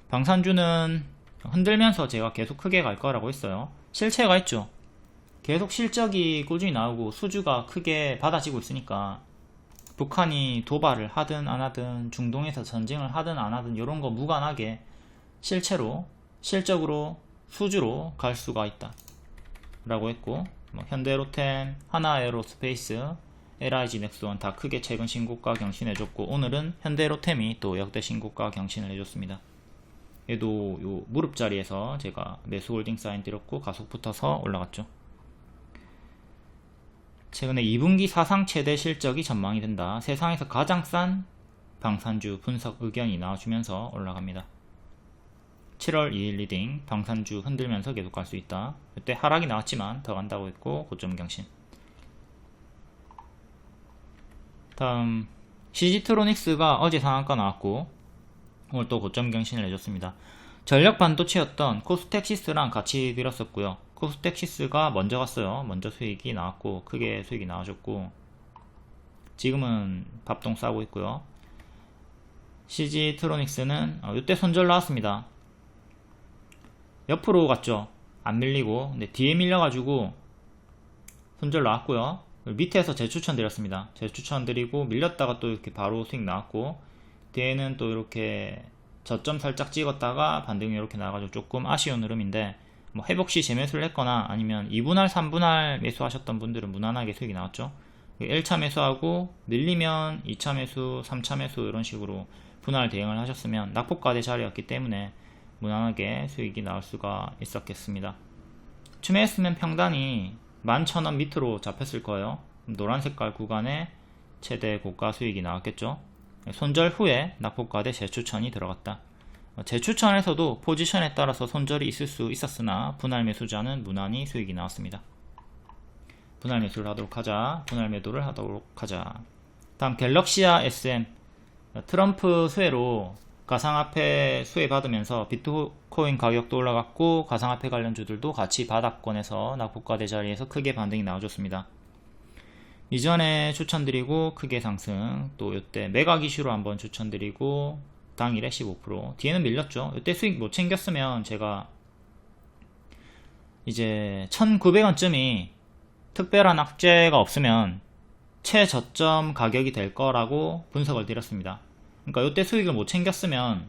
방산주는 흔들면서 제가 계속 크게 갈 거라고 했어요. 실체가 있죠. 계속 실적이 꾸준히 나오고 수주가 크게 받아지고 있으니까 북한이 도발을 하든 안 하든 중동에서 전쟁을 하든 안 하든 이런 거 무관하게 실체로 실적으로 수주로 갈 수가 있다 라고 했고 현대로템, 하나에어로스페이스, LIG 넥스원 다 크게 최근 신고가 경신해줬고 오늘은 현대로템이 또 역대 신고가 경신을 해줬습니다. 얘도 요 무릎 자리에서 제가 매수 홀딩 사인 드렸고 가속 붙어서 올라갔죠. 최근에 2분기 사상 최대 실적이 전망이 된다. 세상에서 가장 싼 방산주 분석 의견이 나와주면서 올라갑니다. 7월 2일 리딩 방산주 흔들면서 계속 갈 수 있다. 이때 하락이 나왔지만 더 간다고 했고 고점 경신. 다음 CG트로닉스가 어제 상한가 나왔고 오늘 또 고점 경신을 해줬습니다. 전력 반도체였던 코스텍시스랑 같이 드렸었고요. 코스텍시스가 먼저 갔어요. 먼저 수익이 나왔고 크게 수익이 나와줬고 지금은 밥똥 싸고 있고요. CG트로닉스는 이때 손절 나왔습니다. 옆으로 갔죠. 안 밀리고 근데 뒤에 밀려가지고 손절 나왔고요. 밑에서 재추천 드렸습니다. 재추천 드리고 밀렸다가 또 이렇게 바로 수익 나왔고 뒤에는 또 이렇게 저점 살짝 찍었다가 반등이 이렇게 나와가지고 조금 아쉬운 흐름인데 뭐 회복시 재매수를 했거나 아니면 2분할 3분할 매수하셨던 분들은 무난하게 수익이 나왔죠. 1차 매수하고 밀리면 2차 매수 3차 매수 이런 식으로 분할 대응을 하셨으면 낙폭과대 자리였기 때문에 무난하게 수익이 나올 수가 있었겠습니다. 추매했으면 평단이 11,000원 밑으로 잡혔을 거예요. 노란 색깔 구간에 최대 고가 수익이 나왔겠죠. 손절 후에 낙폭과대 재추천이 들어갔다. 재추천에서도 포지션에 따라서 손절이 있을 수 있었으나 분할 매수자는 무난히 수익이 나왔습니다. 분할 매수를 하도록 하자. 분할 매도를 하도록 하자. 다음 갤럭시아 SM 트럼프 수혜로 가상화폐 수혜 받으면서 비트코인 가격도 올라갔고 가상화폐 관련주들도 같이 바닥권에서 낙폭과대 자리에서 크게 반등이 나와줬습니다. 이전에 추천드리고 크게 상승, 또 이때 매각 이슈로 한번 추천드리고 당일에 15%, 뒤에는 밀렸죠. 이때 수익 못 챙겼으면 제가 이제 1,900원쯤이 특별한 악재가 없으면 최저점 가격이 될 거라고 분석을 드렸습니다. 그러니까 이때 수익을 못 챙겼으면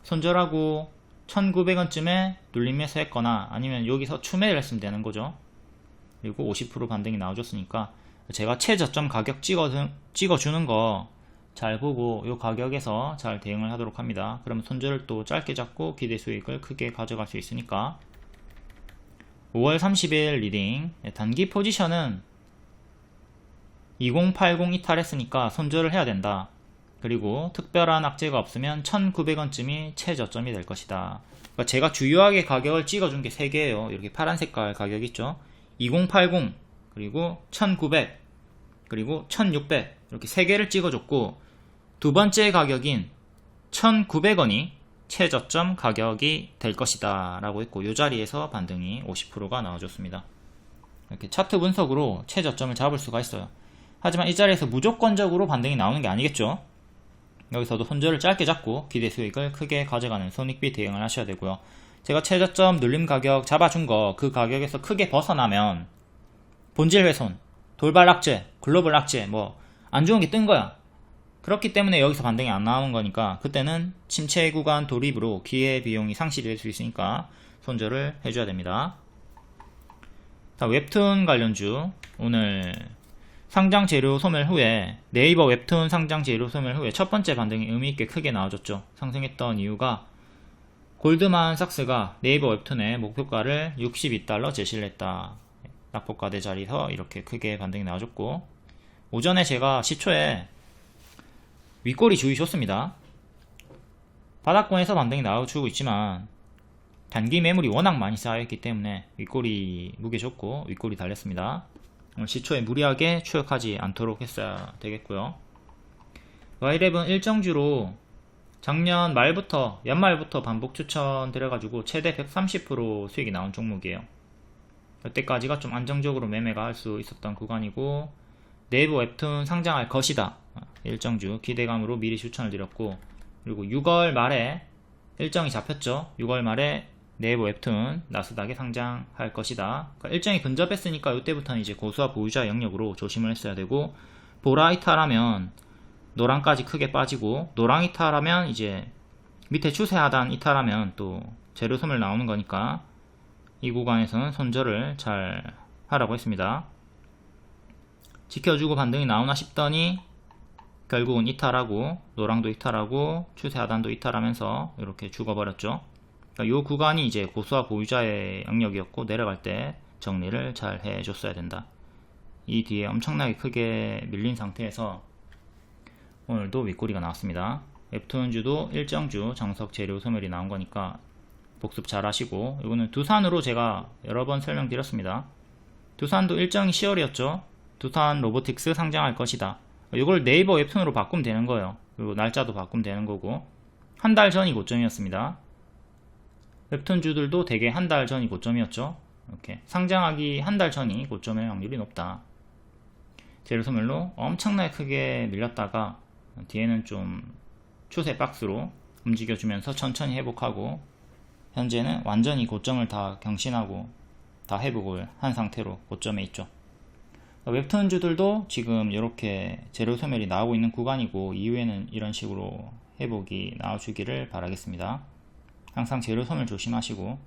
손절하고 1900원쯤에 눌림 매수했거나 아니면 여기서 추매를 했으면 되는 거죠. 그리고 50% 반등이 나와줬으니까 제가 최저점 가격 찍어주는 거 잘 보고 이 가격에서 잘 대응을 하도록 합니다. 그러면 손절을 또 짧게 잡고 기대 수익을 크게 가져갈 수 있으니까. 5월 30일 리딩 단기 포지션은 2080 이탈했으니까 손절을 해야 된다. 그리고 특별한 악재가 없으면 1900원쯤이 최저점이 될 것이다. 그러니까 제가 주요하게 가격을 찍어준 게 3개예요. 이렇게 파란 색깔 가격 있죠. 2080 그리고 1900 그리고 1600 이렇게 3개를 찍어줬고, 두 번째 가격인 1900원이 최저점 가격이 될 것이다 라고 했고, 이 자리에서 반등이 50%가 나와줬습니다. 이렇게 차트 분석으로 최저점을 잡을 수가 있어요. 하지만 이 자리에서 무조건적으로 반등이 나오는 게 아니겠죠. 여기서도 손절을 짧게 잡고 기대 수익을 크게 가져가는 손익비 대응을 하셔야 되고요. 제가 최저점 눌림 가격 잡아준 거 그 가격에서 크게 벗어나면 본질 훼손, 돌발 악재, 글로벌 악재 뭐 안 좋은 게 뜬 거야. 그렇기 때문에 여기서 반등이 안 나오는 거니까 그때는 침체 구간 돌입으로 기회비용이 상실이 될 수 있으니까 손절을 해줘야 됩니다. 자, 웹툰 관련주 오늘 상장 재료 소멸 후에 네이버 웹툰 상장 재료 소멸 후에 첫 번째 반등이 의미있게 크게 나와줬죠. 상승했던 이유가 골드만삭스가 네이버 웹툰의 목표가를 $62 제시를 했다. 낙폭과대 자리에서 이렇게 크게 반등이 나와줬고, 오전에 제가 시초에 윗꼬리 주의 줬습니다. 바닥권에서 반등이 나와주고 있지만 단기 매물이 워낙 많이 쌓여있기 때문에 윗꼬리 무게 줬고 윗꼬리 달렸습니다. 오늘 시초에 무리하게 추격하지 않도록 했어야 되겠고요. Y11 일정주로 작년 말부터 연말부터 반복 추천 드려가지고 최대 130% 수익이 나온 종목이에요. 이때까지가 좀 안정적으로 매매가 할 수 있었던 구간이고, 네이버 웹툰 상장할 것이다 일정주 기대감으로 미리 추천을 드렸고, 그리고 6월 말에 일정이 잡혔죠. 6월 말에 네이버 웹툰 나스닥에 상장할 것이다. 그러니까 일정이 근접했으니까 이때부터는 이제 고수와 보유자 영역으로 조심을 했어야 되고, 보라 이탈하면 노랑까지 크게 빠지고, 노랑 이탈하면 이제 밑에 추세 하단 이탈하면 또 재료 소멸 나오는 거니까 이 구간에서는 손절을 잘 하라고 했습니다. 지켜주고 반등이 나오나 싶더니 결국은 이탈하고 노랑도 이탈하고 추세 하단도 이탈하면서 이렇게 죽어버렸죠. 그러니까 이 구간이 이제 고수와 보유자의 영역이었고, 내려갈 때 정리를 잘 해줬어야 된다. 이 뒤에 엄청나게 크게 밀린 상태에서 오늘도 윗꼬리가 나왔습니다. 웹툰주도 일정주 정석 재료 소멸이 나온 거니까 복습 잘 하시고, 이거는 두산으로 제가 여러 번 설명드렸습니다. 두산도 일정이 10월이었죠. 두산 로보틱스 상장할 것이다. 이걸 네이버 웹툰으로 바꾸면 되는 거예요. 그리고 날짜도 바꾸면 되는 거고, 한 달 전이 고점이었습니다. 웹툰주들도 대개 한 달 전이 고점이었죠. 이렇게 상장하기 한 달 전이 고점일 확률이 높다. 재료 소멸로 엄청나게 크게 밀렸다가 뒤에는 좀 추세 박스로 움직여주면서 천천히 회복하고, 현재는 완전히 고점을 다 경신하고 다 회복을 한 상태로 고점에 있죠. 웹툰주들도 지금 이렇게 재료 소멸이 나오고 있는 구간이고, 이후에는 이런 식으로 회복이 나와주기를 바라겠습니다. 항상 재료 소멸 조심하시고,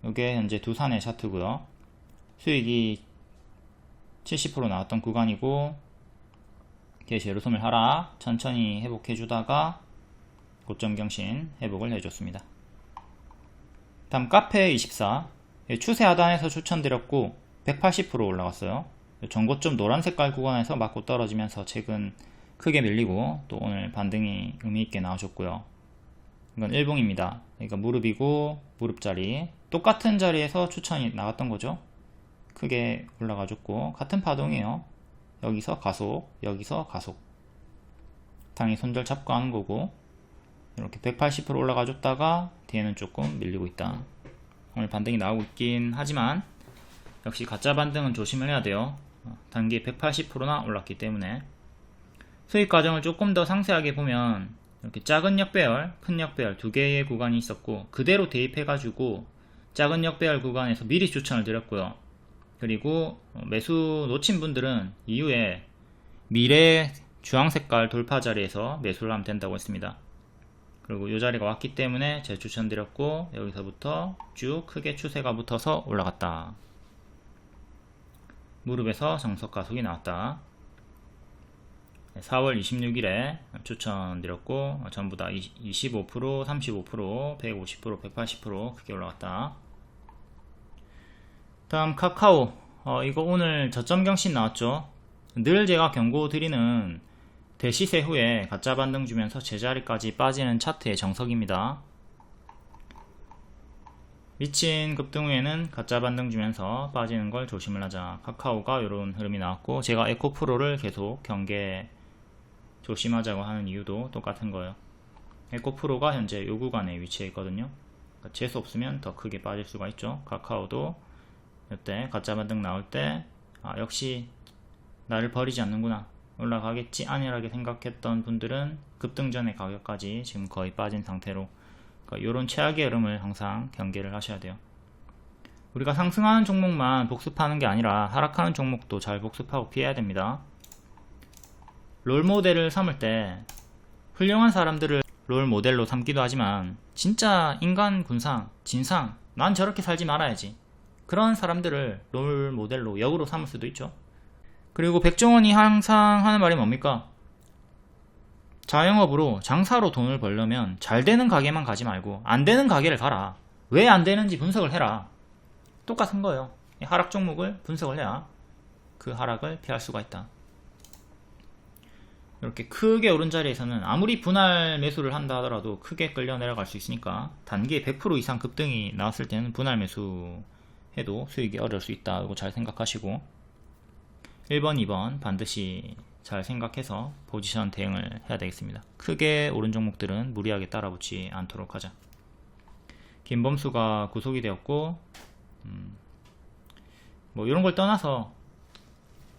이게 현재 두산의 차트고요. 수익이 70% 나왔던 구간이고, 이렇게 재료 소멸 하락 천천히 회복해주다가 고점 경신 회복을 해줬습니다. 다음 카페24 추세 하단에서 추천드렸고 180% 올라갔어요. 전고점 노란 색깔 구간에서 맞고 떨어지면서 최근 크게 밀리고, 또 오늘 반등이 의미있게 나오셨고요. 이건 일봉입니다. 그러니까 무릎이고 무릎 자리 똑같은 자리에서 추천이 나갔던 거죠. 크게 올라가줬고 같은 파동이에요. 여기서 가속, 여기서 가속. 당연히 손절 잡고 하는 거고, 이렇게 180% 올라가줬다가 뒤에는 조금 밀리고 있다. 오늘 반등이 나오고 있긴 하지만 역시 가짜 반등은 조심을 해야 돼요. 단기 180%나 올랐기 때문에. 수익 과정을 조금 더 상세하게 보면 이렇게 작은 역배열, 큰 역배열 두 개의 구간이 있었고, 그대로 대입해가지고 작은 역배열 구간에서 미리 추천을 드렸고요. 그리고 매수 놓친 분들은 이후에 미래 주황색깔 돌파 자리에서 매수를 하면 된다고 했습니다. 그리고 이 자리가 왔기 때문에 재추천드렸고, 여기서부터 쭉 크게 추세가 붙어서 올라갔다. 무릎에서 정석 가속이 나왔다. 4월 26일에 추천드렸고, 전부 다 25%, 35%, 150%, 180% 크게 올라갔다. 다음 카카오. 이거 오늘 저점 경신 나왔죠. 늘 제가 경고 드리는 대시세 후에 가짜 반등 주면서 제자리까지 빠지는 차트의 정석입니다. 미친 급등 후에는 가짜 반등 주면서 빠지는 걸 조심을 하자. 카카오가 이런 흐름이 나왔고, 제가 에코프로를 계속 경계 조심하자고 하는 이유도 똑같은 거예요. 에코프로가 현재 요 구간에 위치해 있거든요. 그러니까 재수 없으면 더 크게 빠질 수가 있죠. 카카오도 이때 가짜 반등 나올 때 역시 나를 버리지 않는구나, 올라가겠지 안일하게 생각했던 분들은 급등 전의 가격까지 지금 거의 빠진 상태로, 그러니까 이런 최악의 흐름을 항상 경계를 하셔야 돼요. 우리가 상승하는 종목만 복습하는 게 아니라 하락하는 종목도 잘 복습하고 피해야 됩니다. 롤모델을 삼을 때 훌륭한 사람들을 롤모델로 삼기도 하지만, 진짜 인간 군상, 진상, 난 저렇게 살지 말아야지, 그런 사람들을 롤모델로 역으로 삼을 수도 있죠. 그리고 백종원이 항상 하는 말이 뭡니까? 자영업으로 장사로 돈을 벌려면 잘 되는 가게만 가지 말고 안 되는 가게를 가라. 왜 안 되는지 분석을 해라. 똑같은 거예요. 하락 종목을 분석을 해야 그 하락을 피할 수가 있다. 이렇게 크게 오른 자리에서는 아무리 분할 매수를 한다 하더라도 크게 끌려 내려갈 수 있으니까, 단기에 100% 이상 급등이 나왔을 때는 분할 매수 해도 수익이 어려울 수 있다. 이거 잘 생각하시고, 1번, 2번 반드시 잘 생각해서 포지션 대응을 해야 되겠습니다. 크게 오른 종목들은 무리하게 따라붙지 않도록 하자. 김범수가 구속이 되었고, 뭐 이런 걸 떠나서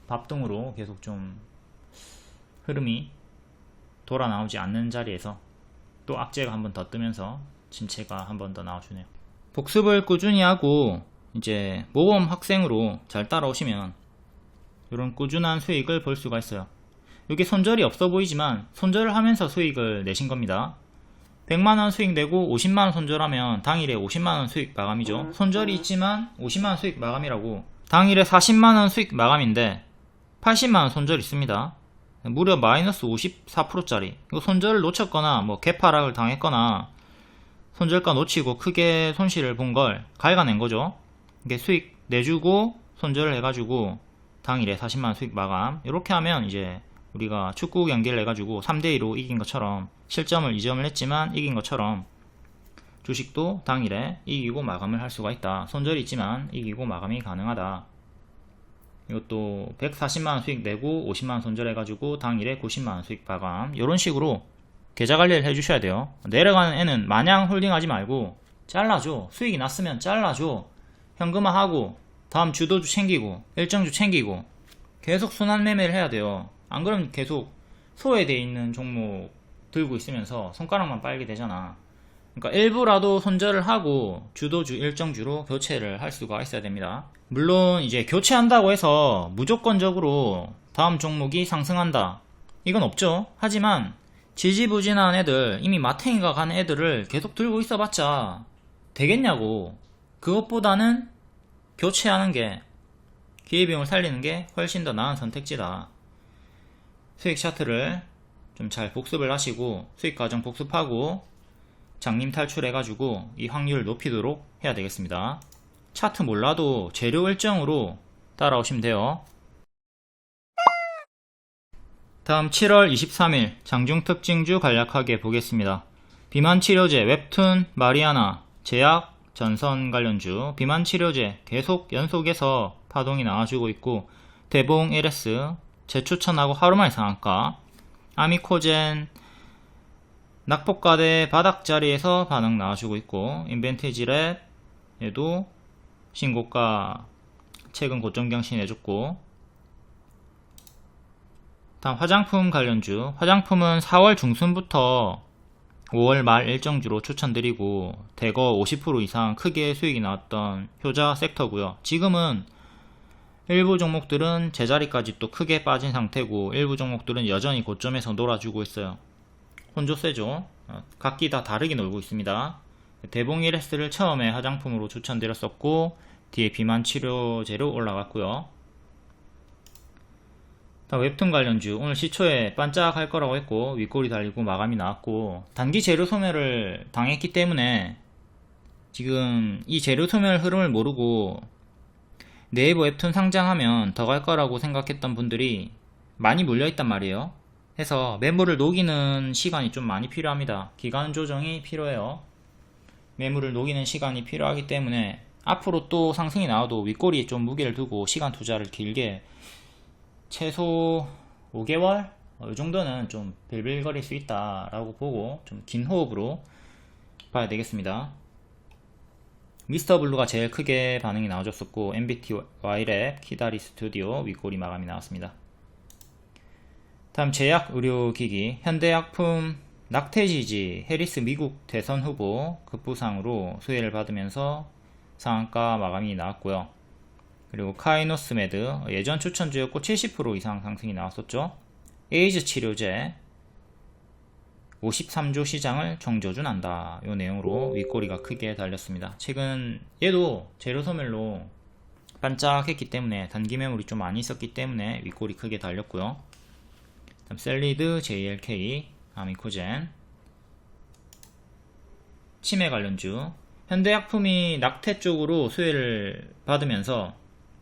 밥등으로 계속 좀 흐름이 돌아 나오지 않는 자리에서 또 악재가 한 번 더 뜨면서 침체가 한 번 더 나와주네요. 복습을 꾸준히 하고 이제 모범 학생으로 잘 따라오시면 이런 꾸준한 수익을 볼 수가 있어요. 이게 손절이 없어 보이지만 손절을 하면서 수익을 내신 겁니다. 100만원 수익 내고 50만원 손절하면 당일에 50만원 수익 마감이죠. 손절이 있지만 50만원 수익 마감이라고. 당일에 40만원 수익 마감인데 80만원 손절 있습니다. 무려 마이너스 54%짜리. 이거 손절을 놓쳤거나 뭐 개파락을 당했거나 손절가 놓치고 크게 손실을 본 걸 갉아낸 거죠. 이게 수익 내주고 손절을 해가지고 당일에 40만원 수익 마감. 이렇게 하면 이제 우리가 축구 경기를 해가지고 3대2로 이긴 것처럼, 실점을 2점을 했지만 이긴 것처럼 주식도 당일에 이기고 마감을 할 수가 있다. 손절이 있지만 이기고 마감이 가능하다. 이것도 140만원 수익 내고 50만원 손절해가지고 당일에 90만원 수익 마감. 이런 식으로 계좌 관리를 해주셔야 돼요. 내려가는 애는 마냥 홀딩하지 말고 잘라줘. 수익이 났으면 잘라줘. 현금화하고 다음 주도주 챙기고 일정주 챙기고 계속 순환 매매를 해야 돼요. 안 그러면 계속 소외되어 있는 종목 들고 있으면서 손가락만 빨게 되잖아. 그러니까 일부라도 손절을 하고 주도주 일정주로 교체를 할 수가 있어야 됩니다. 물론 이제 교체한다고 해서 무조건적으로 다음 종목이 상승한다, 이건 없죠. 하지만 지지부진한 애들, 이미 마탱이가 간 애들을 계속 들고 있어봤자 되겠냐고. 그것보다는 교체하는 게, 기회비용을 살리는 게 훨씬 더 나은 선택지다. 수익 차트를 좀 잘 복습을 하시고 수익 과정 복습하고 장님 탈출해가지고 이 확률을 높이도록 해야 되겠습니다. 차트 몰라도 재료 일정으로 따라오시면 돼요. 다음 7월 23일 장중특징주 간략하게 보겠습니다. 비만치료제, 웹툰, 마리아나, 제약, 전선 관련주, 비만치료제 계속 연속해서 파동이 나와주고 있고, 대봉 LS 재추천하고 하루만에 상한가, 아미코젠 낙폭가대 바닥자리에서 반응 나와주고 있고, 인벤티지랩 얘도 신고가 최근 고점 경신해줬고, 다음 화장품 관련주, 화장품은 4월 중순부터 5월 말 일정주로 추천드리고 대거 50% 이상 크게 수익이 나왔던 효자 섹터고요. 지금은 일부 종목들은 제자리까지 또 크게 빠진 상태고 일부 종목들은 여전히 고점에서 놀아주고 있어요. 혼조 세죠. 각기 다 다르게 놀고 있습니다. 대봉 1S를 처음에 화장품으로 추천드렸었고 뒤에 비만 치료제로 올라갔고요. 웹툰 관련주 오늘 시초에 반짝할 거라고 했고 윗꼬리 달리고 마감이 나왔고 단기 재료 소멸을 당했기 때문에 지금 이 재료 소멸 흐름을 모르고 네이버 웹툰 상장하면 더 갈 거라고 생각했던 분들이 많이 몰려있단 말이에요. 해서 매물을 녹이는 시간이 좀 많이 필요합니다. 기간 조정이 필요해요. 매물을 녹이는 시간이 필요하기 때문에 앞으로 또 상승이 나와도 윗꼬리에 좀 무게를 두고 시간 투자를 길게 최소 5개월? 이 정도는 좀 빌빌거릴 수 있다라고 보고 좀 긴 호흡으로 봐야 되겠습니다. 미스터 블루가 제일 크게 반응이 나와줬었고 MBTY랩, 키다리 스튜디오 윗꼬리 마감이 나왔습니다. 다음 제약 의료기기 현대약품 낙태지지 해리스 미국 대선 후보 급부상으로 수혜를 받으면서 상한가 마감이 나왔고요. 그리고 카이노스메드 예전 추천주였고 70% 이상 상승이 나왔었죠. 에이즈 치료제 53조 시장을 정조준한다. 이 내용으로 윗꼬리가 크게 달렸습니다. 최근 얘도 재료 소멸로 반짝했기 때문에 단기 매물이 좀 많이 있었기 때문에 윗꼬리 크게 달렸고요. 다음 셀리드, JLK, 아미코젠 치매 관련주 현대약품이 낙태 쪽으로 수혜를 받으면서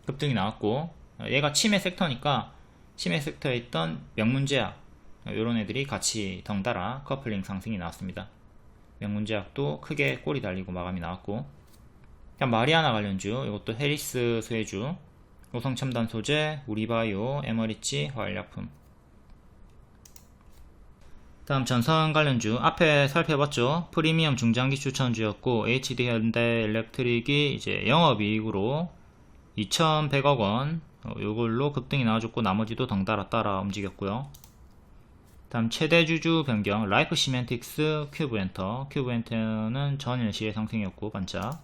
급등이 나왔고 얘가 치매 섹터니까 치매 섹터에 있던 명문제약 이런 애들이 같이 덩달아 커플링 상승이 나왔습니다. 명문제약도 크게 꼬리 달리고 마감이 나왔고 마리아나 관련주 이것도 해리스 수혜주 노성첨단 소재, 우리바이오, 에머리치, 화일약품 다음 전선 관련주 앞에 살펴봤죠. 프리미엄 중장기 추천주였고 HD 현대 일렉트릭이 이제 영업이익으로 2100억원 요걸로 급등이 나와줬고 나머지도 덩달아 따라 움직였고요. 다음 최대 주주 변경 라이프 시멘틱스 큐브엔터 큐브엔터는 전일시의 상승이었고 반짝.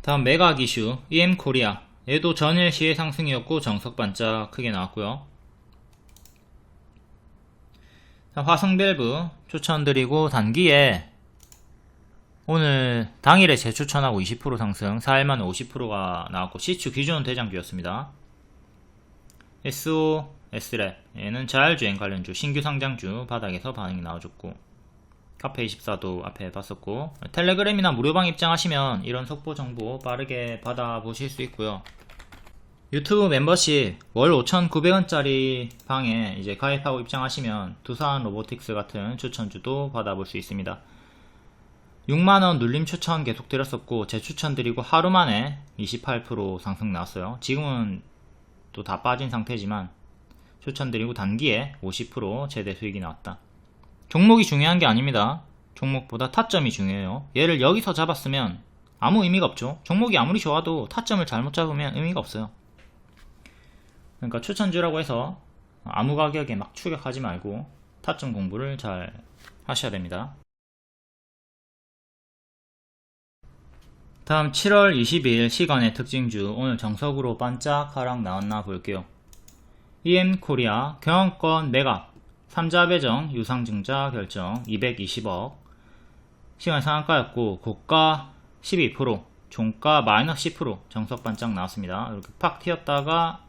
다음 메가 기슈 EM코리아 얘도 전일시의 상승이었고 정석 반짝 크게 나왔고요. 화성밸브 추천드리고 단기에 오늘 당일에 재추천하고 20% 상승 4일만에 50%가 나왔고 시추 기존 대장주였습니다. SO S랩 얘는 자율주행 관련주 신규 상장주 바닥에서 반응이 나와줬고 카페24도 앞에 봤었고 텔레그램이나 무료방 입장하시면 이런 속보 정보 빠르게 받아보실 수 있고요. 유튜브 멤버십 월 5,900원짜리 방에 이제 가입하고 입장하시면 두산 로보틱스 같은 추천주도 받아볼 수 있습니다. 6만원 눌림 추천 계속 드렸었고 재추천 드리고 하루 만에 28% 상승 나왔어요. 지금은 또 다 빠진 상태지만 추천드리고 단기에 50% 최대 수익이 나왔다. 종목이 중요한 게 아닙니다. 종목보다 타점이 중요해요. 얘를 여기서 잡았으면 아무 의미가 없죠. 종목이 아무리 좋아도 타점을 잘못 잡으면 의미가 없어요. 그러니까 추천주라고 해서 아무 가격에 막 추격하지 말고 타점 공부를 잘 하셔야 됩니다. 다음 7월 22일 시간의 특징주 오늘 정석으로 반짝 하락 나왔나 볼게요. EM코리아 경영권 매각 3자 배정 유상증자 결정 220억 시간 상한가였고 고가 12% 종가 마이너스 10% 정석 반짝 나왔습니다. 이렇게 팍 튀었다가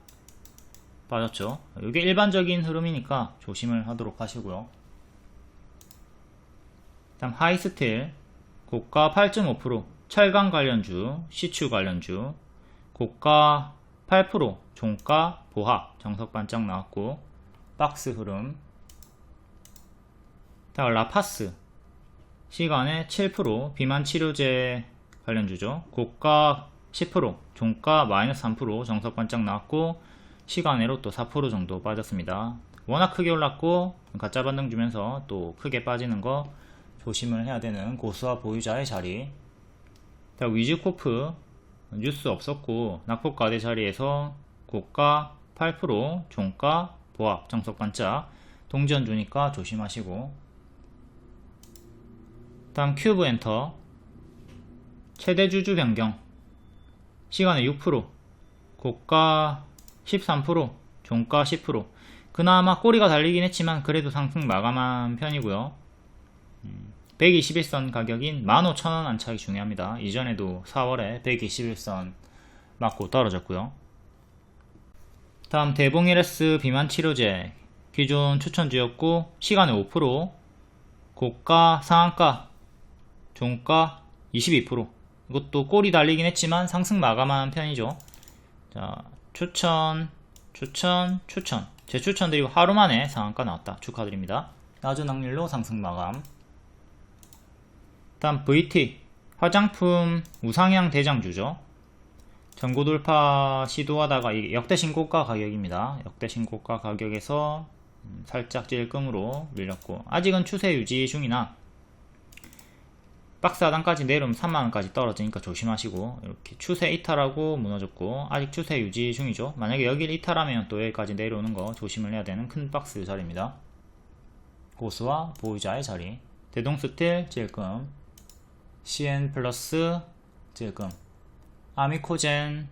빠졌죠. 이게 일반적인 흐름이니까 조심을 하도록 하시고요. 다음 하이스틸 고가 8.5% 철강 관련주 시추 관련주 고가 8% 종가 보합 정석 반짝 나왔고 박스 흐름. 다음 라파스 시간에 7% 비만 치료제 관련주죠. 고가 10% 종가 마이너스 3% 정석 반짝 나왔고 시간으로 또 4% 정도 빠졌습니다. 워낙 크게 올랐고 가짜 반등 주면서 또 크게 빠지는 거 조심을 해야 되는 고수와 보유자의 자리. 자, 위즈코프 뉴스 없었고 낙폭과대 자리에서 고가 8% 종가 보합 정석 반짝 동전 주니까 조심하시고. 다음 큐브엔터 최대 주주 변경 시간에 6% 고가 13%, 종가 10%. 그나마 꼬리가 달리긴 했지만 그래도 상승 마감한 편이고요. 121선 가격인 15,000원 안착이 중요합니다. 이전에도 4월에 121선 맞고 떨어졌고요. 다음 대봉 LS 비만 치료제 기존 추천주였고 시간에 5%, 고가 상한가 종가 22%. 이것도 꼬리 달리긴 했지만 상승 마감한 편이죠. 자, 추천. 제 추천드리고 하루 만에 상한가 나왔다. 축하드립니다. 낮은 확률로 상승 마감. 다음 VT 화장품 우상향 대장주죠. 전고 돌파 시도하다가 이게 역대 신고가 가격입니다. 역대 신고가 가격에서 살짝 찔끔으로 밀렸고 아직은 추세 유지 중이나 박스 하단까지 내려오면 3만원까지 떨어지니까 조심하시고, 이렇게 추세 이탈하고 무너졌고 아직 추세 유지 중이죠. 만약에 여기를 이탈하면 또 여기까지 내려오는 거 조심을 해야 되는 큰 박스 자리입니다. 고수와 보유자의 자리. 대동스틸 찔끔, CN 플러스 찔끔, 아미코젠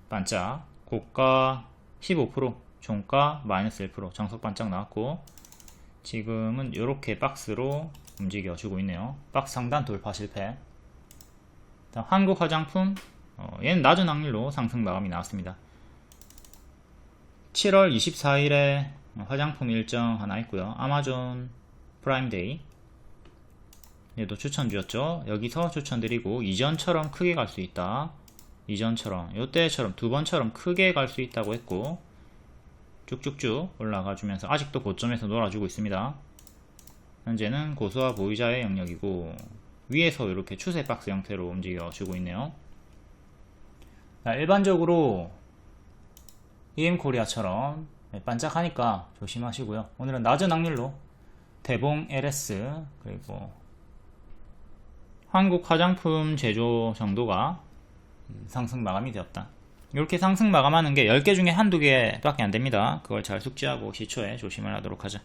반짝, 고가 15%, 종가 마이너스 1%, 정석 반짝 나왔고 지금은 이렇게 박스로 움직여주고 있네요. 박스 상단 돌파 실패. 다음 한국 화장품, 얘는 낮은 확률로 상승 마감이 나왔습니다. 7월 24일에 화장품 일정 하나 있고요. 아마존 프라임데이, 얘도 추천주였죠. 여기서 추천드리고 이전처럼 크게 갈 수 있다. 이전처럼 요때처럼 두 번처럼 크게 갈 수 있다고 했고 쭉쭉쭉 올라가 주면서 아직도 고점에서 놀아주고 있습니다. 현재는 고수와 보유자의 영역이고 위에서 이렇게 추세 박스 형태로 움직여 주고 있네요. 일반적으로 EM코리아처럼 반짝하니까 조심하시고요. 오늘은 낮은 확률로 대봉 LS 그리고 한국 화장품 제조 정도가 상승 마감이 되었다. 이렇게 상승 마감하는 게 10개 중에 한두 개 밖에 안 됩니다. 그걸 잘 숙지하고 시초에 조심을 하도록 하자.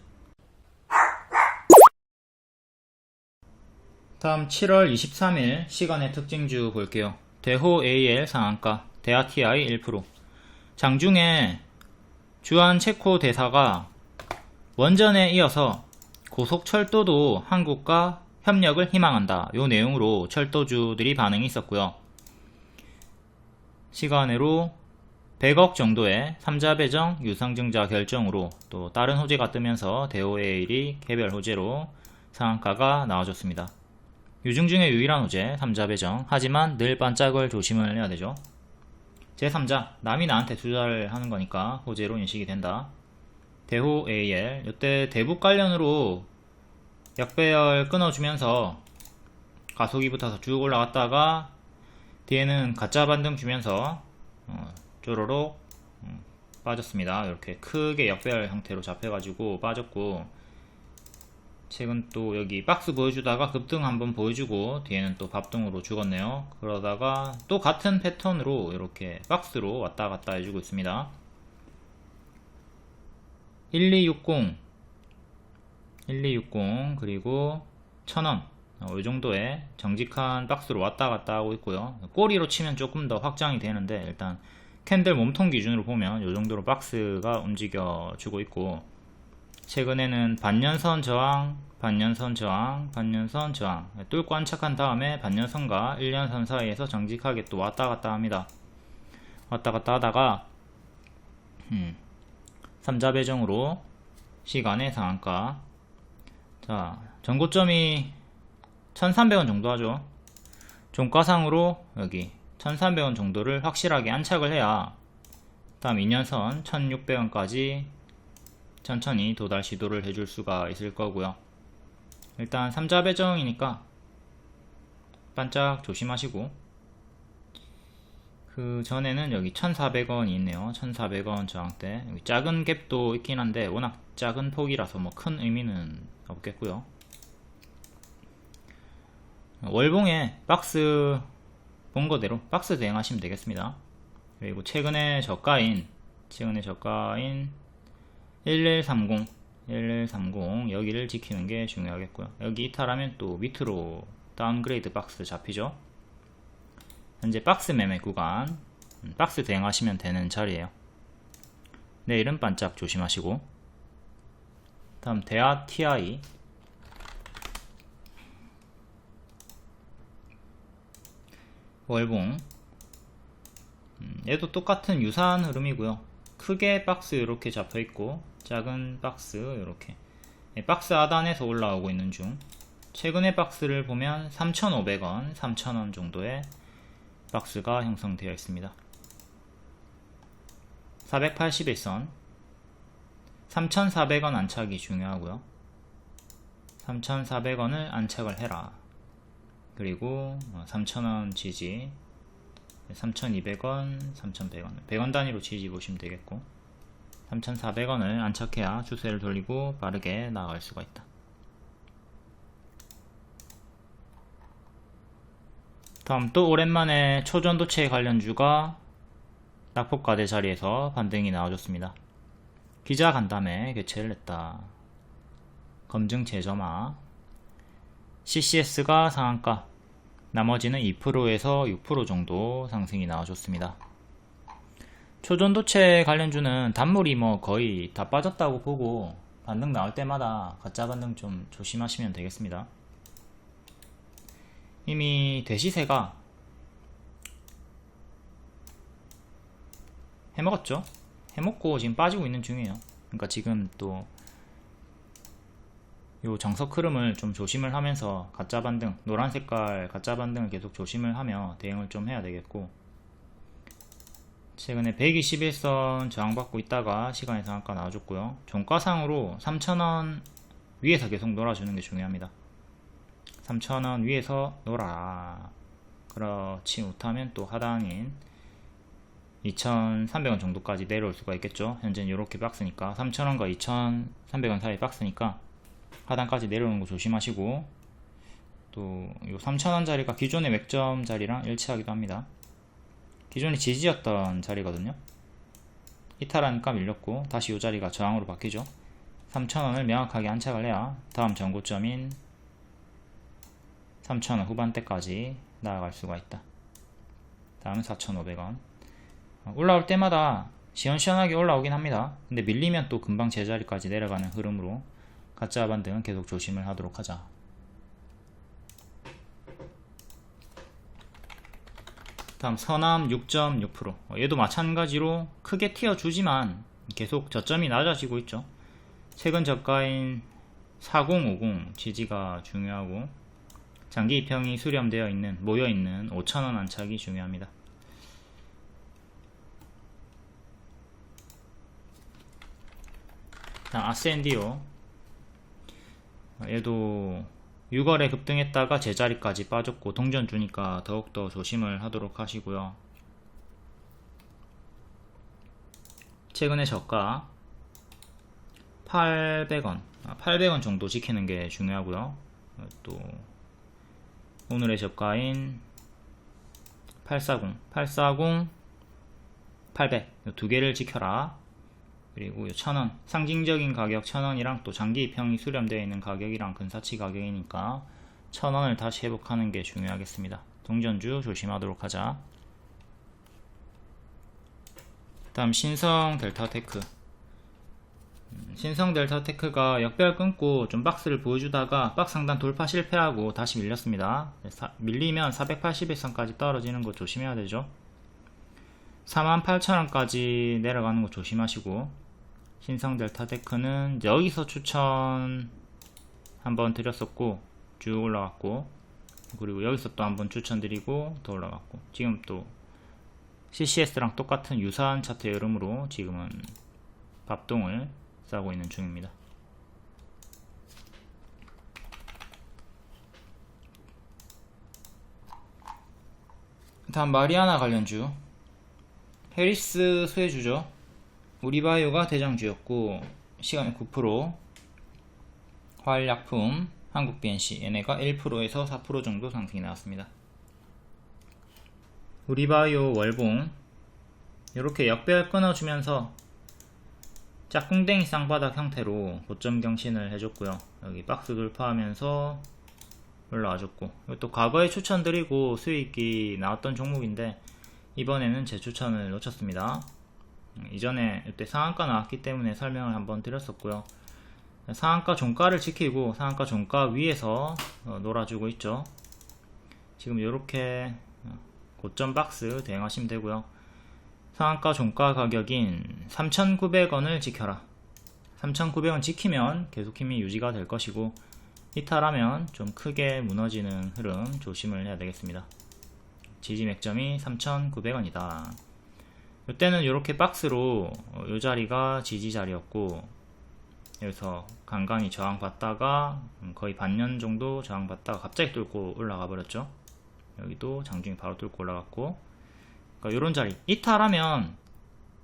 다음 7월 23일 시간의 특징주 볼게요. 대호 AL 상한가, 대하 TI 1%. 장중에 주한 체코 대사가 원전에 이어서 고속철도도 한국과 협력을 희망한다. 요 내용으로 철도주들이 반응이 있었고요. 시간으로 100억 정도의 3자 배정 유상증자 결정으로 또 다른 호재가 뜨면서 대호 AL이 개별 호재로 상한가가 나와줬습니다. 유증 중에 유일한 호재 3자 배정. 하지만 늘 반짝을 조심을 해야 되죠. 제3자 남이 나한테 투자를 하는 거니까 호재로 인식이 된다. 대호 AL 이때 대북 관련으로 역배열 끊어주면서 가속이 붙어서 쭉 올라갔다가 뒤에는 가짜 반등 주면서 쪼로록 빠졌습니다. 이렇게 크게 역배열 형태로 잡혀가지고 빠졌고 최근 또 여기 박스 보여주다가 급등 한번 보여주고 뒤에는 또 밥등으로 죽었네요. 그러다가 또 같은 패턴으로 이렇게 박스로 왔다 갔다 해주고 있습니다. 1260 그리고 1000원 이 정도의 정직한 박스로 왔다 갔다 하고 있고요. 꼬리로 치면 조금 더 확장이 되는데 일단 캔들 몸통 기준으로 보면 이 정도로 박스가 움직여 주고 있고 최근에는 반년선 저항 뚫고 안착한 다음에 반년선과 1년선 사이에서 정직하게 또 왔다 갔다 합니다. 왔다 갔다 하다가 3자 배정으로 시간의 상한가. 자, 전고점이 1300원 정도 하죠. 종가상으로 여기 1300원 정도를 확실하게 안착을 해야 다음 2년선 1600원까지 천천히 도달 시도를 해줄 수가 있을 거고요. 일단 3자 배정이니까 반짝 조심하시고 그 전에는 여기 1400원이 있네요. 1400원 저항대. 여기 작은 갭도 있긴 한데 워낙 작은 폭이라서 뭐 큰 의미는 없겠고요. 월봉에 박스 본 거대로 박스 대응하시면 되겠습니다. 그리고 최근에 저가인 1130 여기를 지키는 게 중요하겠고요. 여기 이탈하면 또 밑으로 다운그레이드 박스 잡히죠. 현재 박스 매매 구간 박스 대응하시면 되는 자리에요. 내일은 반짝 조심하시고. 다음 대하 TI 월봉. 얘도 똑같은 유사한 흐름이고요. 크게 박스 이렇게 잡혀있고 작은 박스 이렇게 박스 하단에서 올라오고 있는 중. 최근의 박스를 보면 3,500원, 3,000원 정도의 박스가 형성되어 있습니다. 481선 3,400원 안착이 중요하고요. 3,400원을 안착을 해라. 그리고 3,000원 지지, 3,200원, 3,100원 100원 단위로 지지 보시면 되겠고, 3,400원을 안착해야 추세를 돌리고 빠르게 나아갈 수가 있다. 다음 또 오랜만에 초전도체 관련주가 낙폭과대 자리에서 반등이 나와줬습니다. 기자 간담회 개최를 했다. 검증 재점화. CCS가 상한가, 나머지는 2%에서 6% 정도 상승이 나와줬습니다. 초전도체 관련주는 단물이 거의 다 빠졌다고 보고 반등 나올 때마다 가짜 반등 좀 조심하시면 되겠습니다. 이미 대시세가 해먹었죠. 해먹고 지금 빠지고 있는 중이에요. 그러니까 지금 또 요 정석 흐름을 좀 조심을 하면서 가짜 반등, 노란 색깔 가짜 반등을 계속 조심을 하며 대응을 좀 해야 되겠고, 최근에 121선 저항받고 있다가 시간의 상한가 나와줬고요. 종가상으로 3,000원 위에서 계속 놀아주는 게 중요합니다. 3,000원 위에서 놀아라. 그렇지 못하면 또 하단인 2,300원 정도까지 내려올 수가 있겠죠. 현재는 이렇게 박스니까 3,000원과 2,300원 사이 박스니까 하단까지 내려오는 거 조심하시고, 또 이 3,000원 자리가 기존의 맥점 자리랑 일치하기도 합니다. 기존이 지지였던 자리거든요. 이탈하니까 밀렸고 다시 이 자리가 저항으로 바뀌죠. 3,000원을 명확하게 안착을 해야 다음 전고점인 3,000원 후반대까지 나아갈 수가 있다. 다음은 4,500원. 올라올 때마다 시원시원하게 올라오긴 합니다. 근데 밀리면 또 금방 제자리까지 내려가는 흐름으로 가짜 반등은 계속 조심을 하도록 하자. 다음 선암 6.6%. 얘도 마찬가지로 크게 튀어주지만 계속 저점이 낮아지고 있죠. 최근 저가인 4050 지지가 중요하고, 장기 이평이 수렴되어 있는, 모여있는 5,000원 안착이 중요합니다. 다음 아센디오. 얘도 6월에 급등했다가 제자리까지 빠졌고 동전 주니까 더욱더 조심을 하도록 하시고요. 최근에 저가 800원 800원 정도 지키는 게 중요하고요. 또 오늘의 저가인 840 800 두 개를 지켜라. 그리고 1,000원 상징적인 가격 1,000원이랑 또 장기 이평이 수렴되어 있는 가격이랑 근사치 가격이니까 1,000원을 다시 회복하는 게 중요하겠습니다. 동전주 조심하도록 하자. 다음 신성 델타테크. 신성 델타테크가 역별 끊고 좀 박스를 보여주다가 박스 상단 돌파 실패하고 다시 밀렸습니다. 밀리면 481선까지 떨어지는 거 조심해야 되죠. 48,000원까지 내려가는 거 조심하시고, 신성 델타테크는 여기서 추천 한번 드렸었고 쭉 올라갔고, 그리고 여기서 또 한번 추천드리고 더 올라갔고, 지금 또 CCS랑 똑같은 유사한 차트의 흐름으로 지금은 밥동을 싸고 있는 중입니다. 다음 마리아나 관련주. 해리스 수혜주죠. 우리바이오가 대장주였고 시간이 9%, 화일약품, 한국BNC 얘네가 1%에서 4% 정도 상승이 나왔습니다. 우리바이오 월봉 이렇게 역배열 끊어주면서 짝꿍댕이 쌍바닥 형태로 고점 경신을 해줬고요. 여기 박스 돌파하면서 올라와줬고, 이것도 과거에 추천드리고 수익이 나왔던 종목인데 이번에는 제 추천을 놓쳤습니다. 이전에 이때 상한가 나왔기 때문에 설명을 한번 드렸었고요. 상한가 종가를 지키고 상한가 종가 위에서 놀아주고 있죠. 지금 이렇게 고점 박스 대응하시면 되고요. 상한가 종가 가격인 3,900원을 지켜라. 3,900원 지키면 계속 힘이 유지가 될 것이고, 이탈하면 좀 크게 무너지는 흐름 조심을 해야 되겠습니다. 지지 맥점이 3,900원이다. 이때는 이렇게 박스로 이 자리가 지지 자리였고, 여기서 간간히 저항받다가 거의 반년 정도 저항받다가 갑자기 뚫고 올라가 버렸죠. 여기도 장중에 바로 뚫고 올라갔고, 그러니까 이런 자리 이탈하면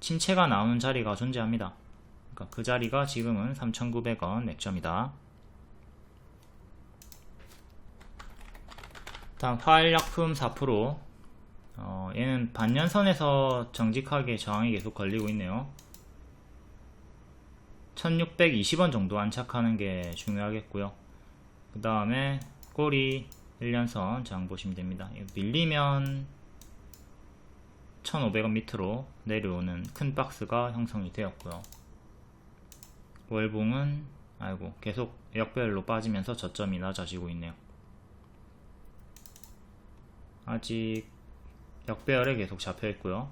침체가 나오는 자리가 존재합니다. 그러니까 그 자리가 지금은 3,900원 맥점이다. 다음 화일약품 4%. 얘는 반년선에서 정직하게 저항이 계속 걸리고 있네요. 1620원 정도 안착하는 게 중요하겠고요. 그 다음에 꼬리 1년선 저항 보시면 됩니다. 밀리면 1500원 밑으로 내려오는 큰 박스가 형성이 되었고요. 월봉은 계속 역별로 빠지면서 저점이 낮아지고 있네요. 아직 역배열에 계속 잡혀 있고요.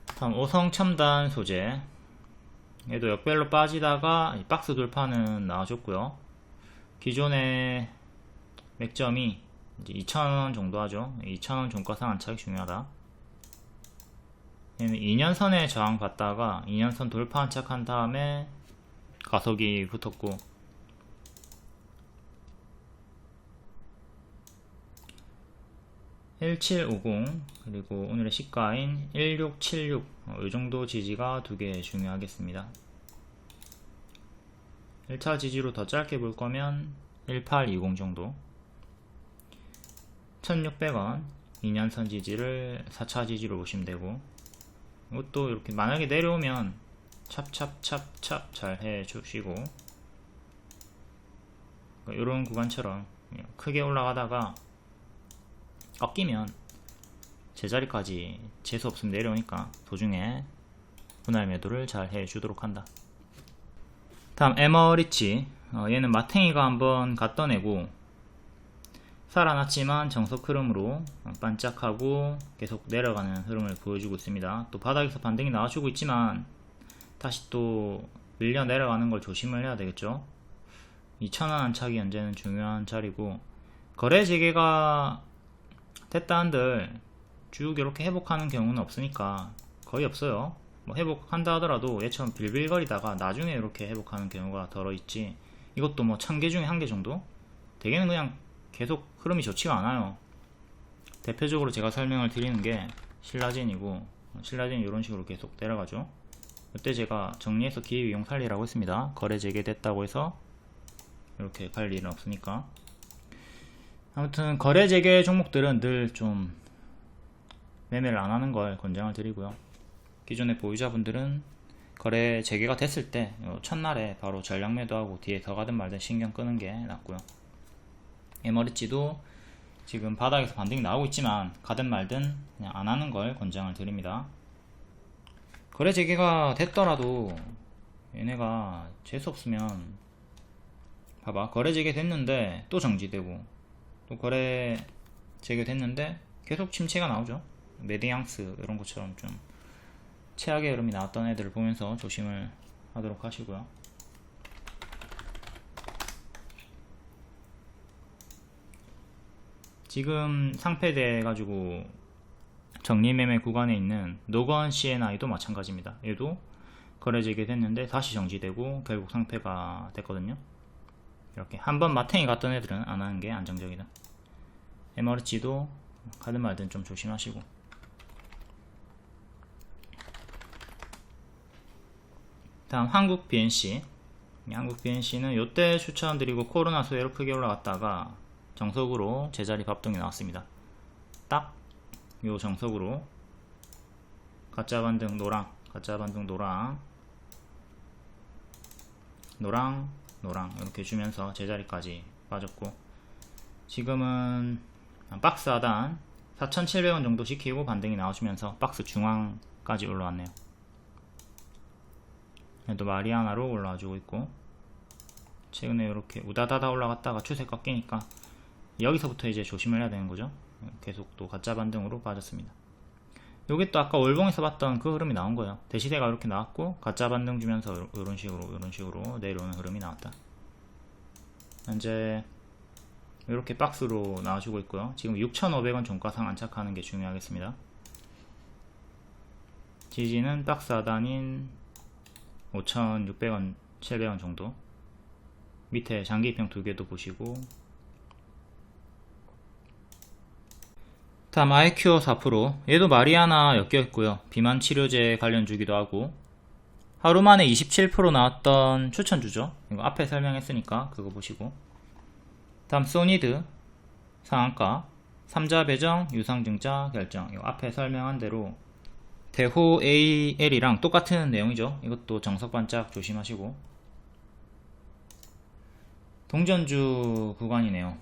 다음 오성첨단 소재. 얘도 역배열로 빠지다가 박스 돌파는 나와줬고요. 기존의 맥점이 이제 2,000원 정도 하죠. 2,000원 종가상 안착이 중요하다. 얘는 2년선에 저항받다가 2년선 돌파 안착한 다음에 가속이 붙었고, 1750 그리고 오늘의 시가인 1676 이정도 지지가 두 개 중요하겠습니다. 1차 지지로 더 짧게 볼 거면 1820 정도, 1600원 2년선 지지를 4차 지지로 보시면 되고, 이것도 이렇게 만약에 내려오면 찹찹찹찹 잘 해주시고, 이런 구간처럼 크게 올라가다가 꺾이면 제자리까지 재수 없으면 내려오니까 도중에 분할 매도를 잘 해주도록 한다. 다음 에머리치. 얘는 마탱이가 한번 갔떠내고 살아났지만 정석 흐름으로 반짝하고 계속 내려가는 흐름을 보여주고 있습니다. 또 바닥에서 반등이 나와주고 있지만 다시 또 밀려 내려가는 걸 조심을 해야 되겠죠. 2,000원 안착이 현재는 중요한 자리고, 거래 재개가 됐다 한들 쭉 이렇게 회복하는 경우는 없으니까 거의 없어요. 뭐 회복한다 하더라도 얘처럼 빌빌거리다가 나중에 이렇게 회복하는 경우가 덜어 있지, 이것도 뭐 1000개 중에 1개 정도? 대개는 그냥 계속 흐름이 좋지가 않아요. 대표적으로 제가 설명을 드리는 게 신라젠이고, 신라젠이 이런 식으로 계속 내려가죠. 이때 제가 정리해서 기회이용 살리라고 했습니다. 거래 재개됐다고 해서 이렇게 갈 일은 없으니까. 아무튼 거래 재개 종목들은 늘 좀 매매를 안 하는 걸 권장을 드리고요. 기존의 보유자분들은 거래 재개가 됐을 때 첫날에 바로 전량 매도하고 뒤에 더 가든 말든 신경 끄는 게 낫고요. 에머리지도 지금 바닥에서 반등이 나오고 있지만 가든 말든 그냥 안 하는 걸 권장을 드립니다. 거래 재개가 됐더라도 얘네가 재수 없으면, 봐봐, 거래 재개 됐는데 또 정지되고, 또 거래 재개됐는데 계속 침체가 나오죠. 메디앙스 이런 것처럼 좀 최악의 흐름이 나왔던 애들을 보면서 조심을 하도록 하시고요. 지금 상패돼 가지고 정리매매 구간에 있는 노건 CNI도 마찬가지입니다. 얘도 거래 재개됐는데 다시 정지되고 결국 상패가 됐거든요. 이렇게 한번 마탱이 갔던 애들은 안 하는 게 안정적이다. 에머리지도 가든 말든 좀 조심하시고. 다음 한국 BNC. 한국 BNC는 요때 추천드리고 코로나 수혜로 크게 올라갔다가 정석으로 제자리 bab동이 나왔습니다. 딱 요 정석으로 가짜 반등 노랑, 가짜 반등 노랑, 노랑, 노랑 이렇게 주면서 제자리까지 빠졌고, 지금은 박스 하단 4,700원 정도 시키고 반등이 나와주면서 박스 중앙까지 올라왔네요. 얘도 마리아나로 올라와주고 있고, 최근에 이렇게 우다다다 올라갔다가 추세 꺾이니까 여기서부터 이제 조심을 해야 되는 거죠. 계속 또 가짜 반등으로 빠졌습니다. 요게 또 아까 월봉에서 봤던 그 흐름이 나온 거예요. 대시세가 이렇게 나왔고 가짜 반등 주면서 이런 식으로 내려오는 흐름이 나왔다. 현재 이렇게 박스로 나와주고 있고요. 지금 6,500원 종가상 안착하는 게 중요하겠습니다. 지지는 박스 하단인 5,600원, 700원 정도. 밑에 장기 입형 두 개도 보시고, 다음 아이큐어 4%, 얘도 마리아나 엮여 있고요. 비만 치료제 관련 주기도 하고, 하루 만에 27% 나왔던 추천주죠. 이거 앞에 설명했으니까 그거 보시고. 다음 소니드 상한가, 3자 배정, 유상증자 결정. 이거 앞에 설명한 대로 대호 AL이랑 똑같은 내용이죠. 이것도 정석 반짝 조심하시고. 동전주 구간이네요.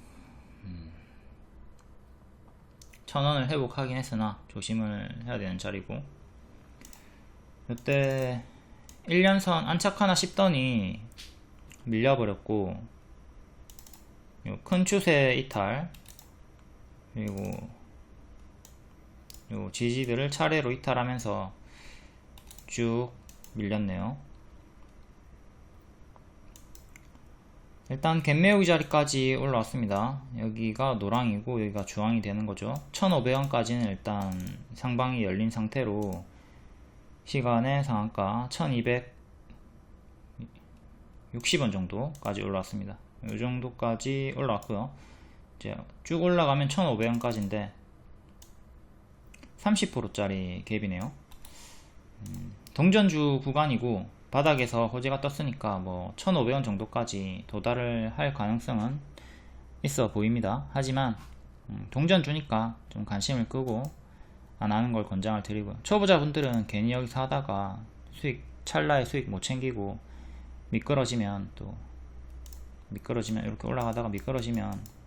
1,000원을 회복하긴 했으나 조심을 해야 되는 자리고, 이때 1년선 안착하나 싶더니 밀려버렸고, 큰 추세 이탈, 그리고 요 지지들을 차례로 이탈하면서 쭉 밀렸네요. 일단 갭매우기 자리까지 올라왔습니다. 여기가 노랑이고 여기가 주황이 되는 거죠. 1,500원까지는 일단 상방이 열린 상태로 시간의 상한가 1,260원 정도까지 올라왔습니다. 이 정도까지 올라왔고요. 이제 쭉 올라가면 1,500원까지인데 30%짜리 갭이네요. 동전주 구간이고 바닥에서 호재가 떴으니까 뭐 1,500원 정도까지 도달을 할 가능성은 있어 보입니다. 하지만 동전주니까 좀 관심을 끄고 안 하는 걸 권장을 드리고요. 초보자분들은 괜히 여기서 하다가 찰나에 수익 못 챙기고 미끄러지면 이렇게 올라가다가 미끄러지면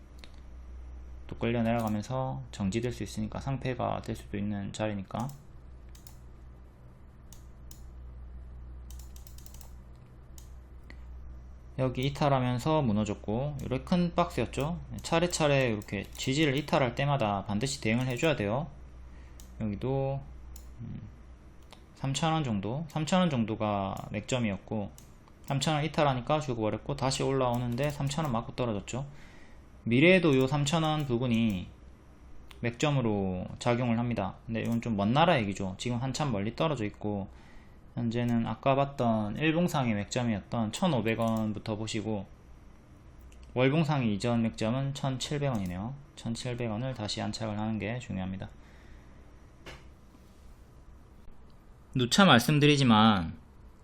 또 끌려 내려가면서 정지될 수 있으니까 상패가 될 수도 있는 자리니까. 여기 이탈하면서 무너졌고, 이렇게 큰 박스였죠. 차례차례 이렇게 지지를 이탈할 때마다 반드시 대응을 해줘야 돼요. 여기도 3,000원 정도, 3,000원 정도가 맥점이었고 3,000원 이탈하니까 죽어버렸고, 다시 올라오는데 3,000원 맞고 떨어졌죠. 미래에도 요 3,000원 부분이 맥점으로 작용을 합니다. 근데 이건 좀 먼 나라 얘기죠. 지금 한참 멀리 떨어져 있고, 현재는 아까 봤던 일봉상의 맥점이었던 1,500원부터 보시고, 월봉상의 이전 맥점은 1,700원이네요. 1,700원을 다시 안착을 하는 게 중요합니다. 누차 말씀드리지만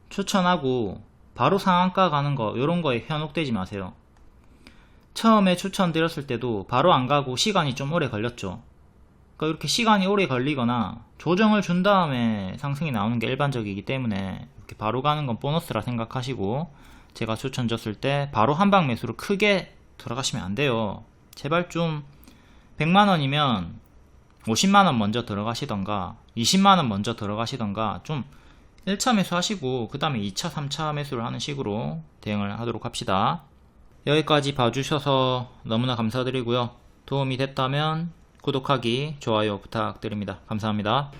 추천하고 바로 상한가 가는 거, 이런 거에 현혹되지 마세요. 처음에 추천드렸을 때도 바로 안 가고 시간이 좀 오래 걸렸죠. 그러니까 이렇게 시간이 오래 걸리거나 조정을 준 다음에 상승이 나오는 게 일반적이기 때문에 이렇게 바로 가는 건 보너스라 생각하시고, 제가 추천 줬을 때 바로 한방 매수로 크게 들어가시면 안 돼요. 제발 좀 100만원이면 50만원 먼저 들어가시던가 20만원 먼저 들어가시던가, 좀 1차 매수 하시고 그 다음에 2차 3차 매수를 하는 식으로 대응을 하도록 합시다. 여기까지 봐주셔서 너무나 감사드리고요. 도움이 됐다면 구독하기, 좋아요 부탁드립니다. 감사합니다.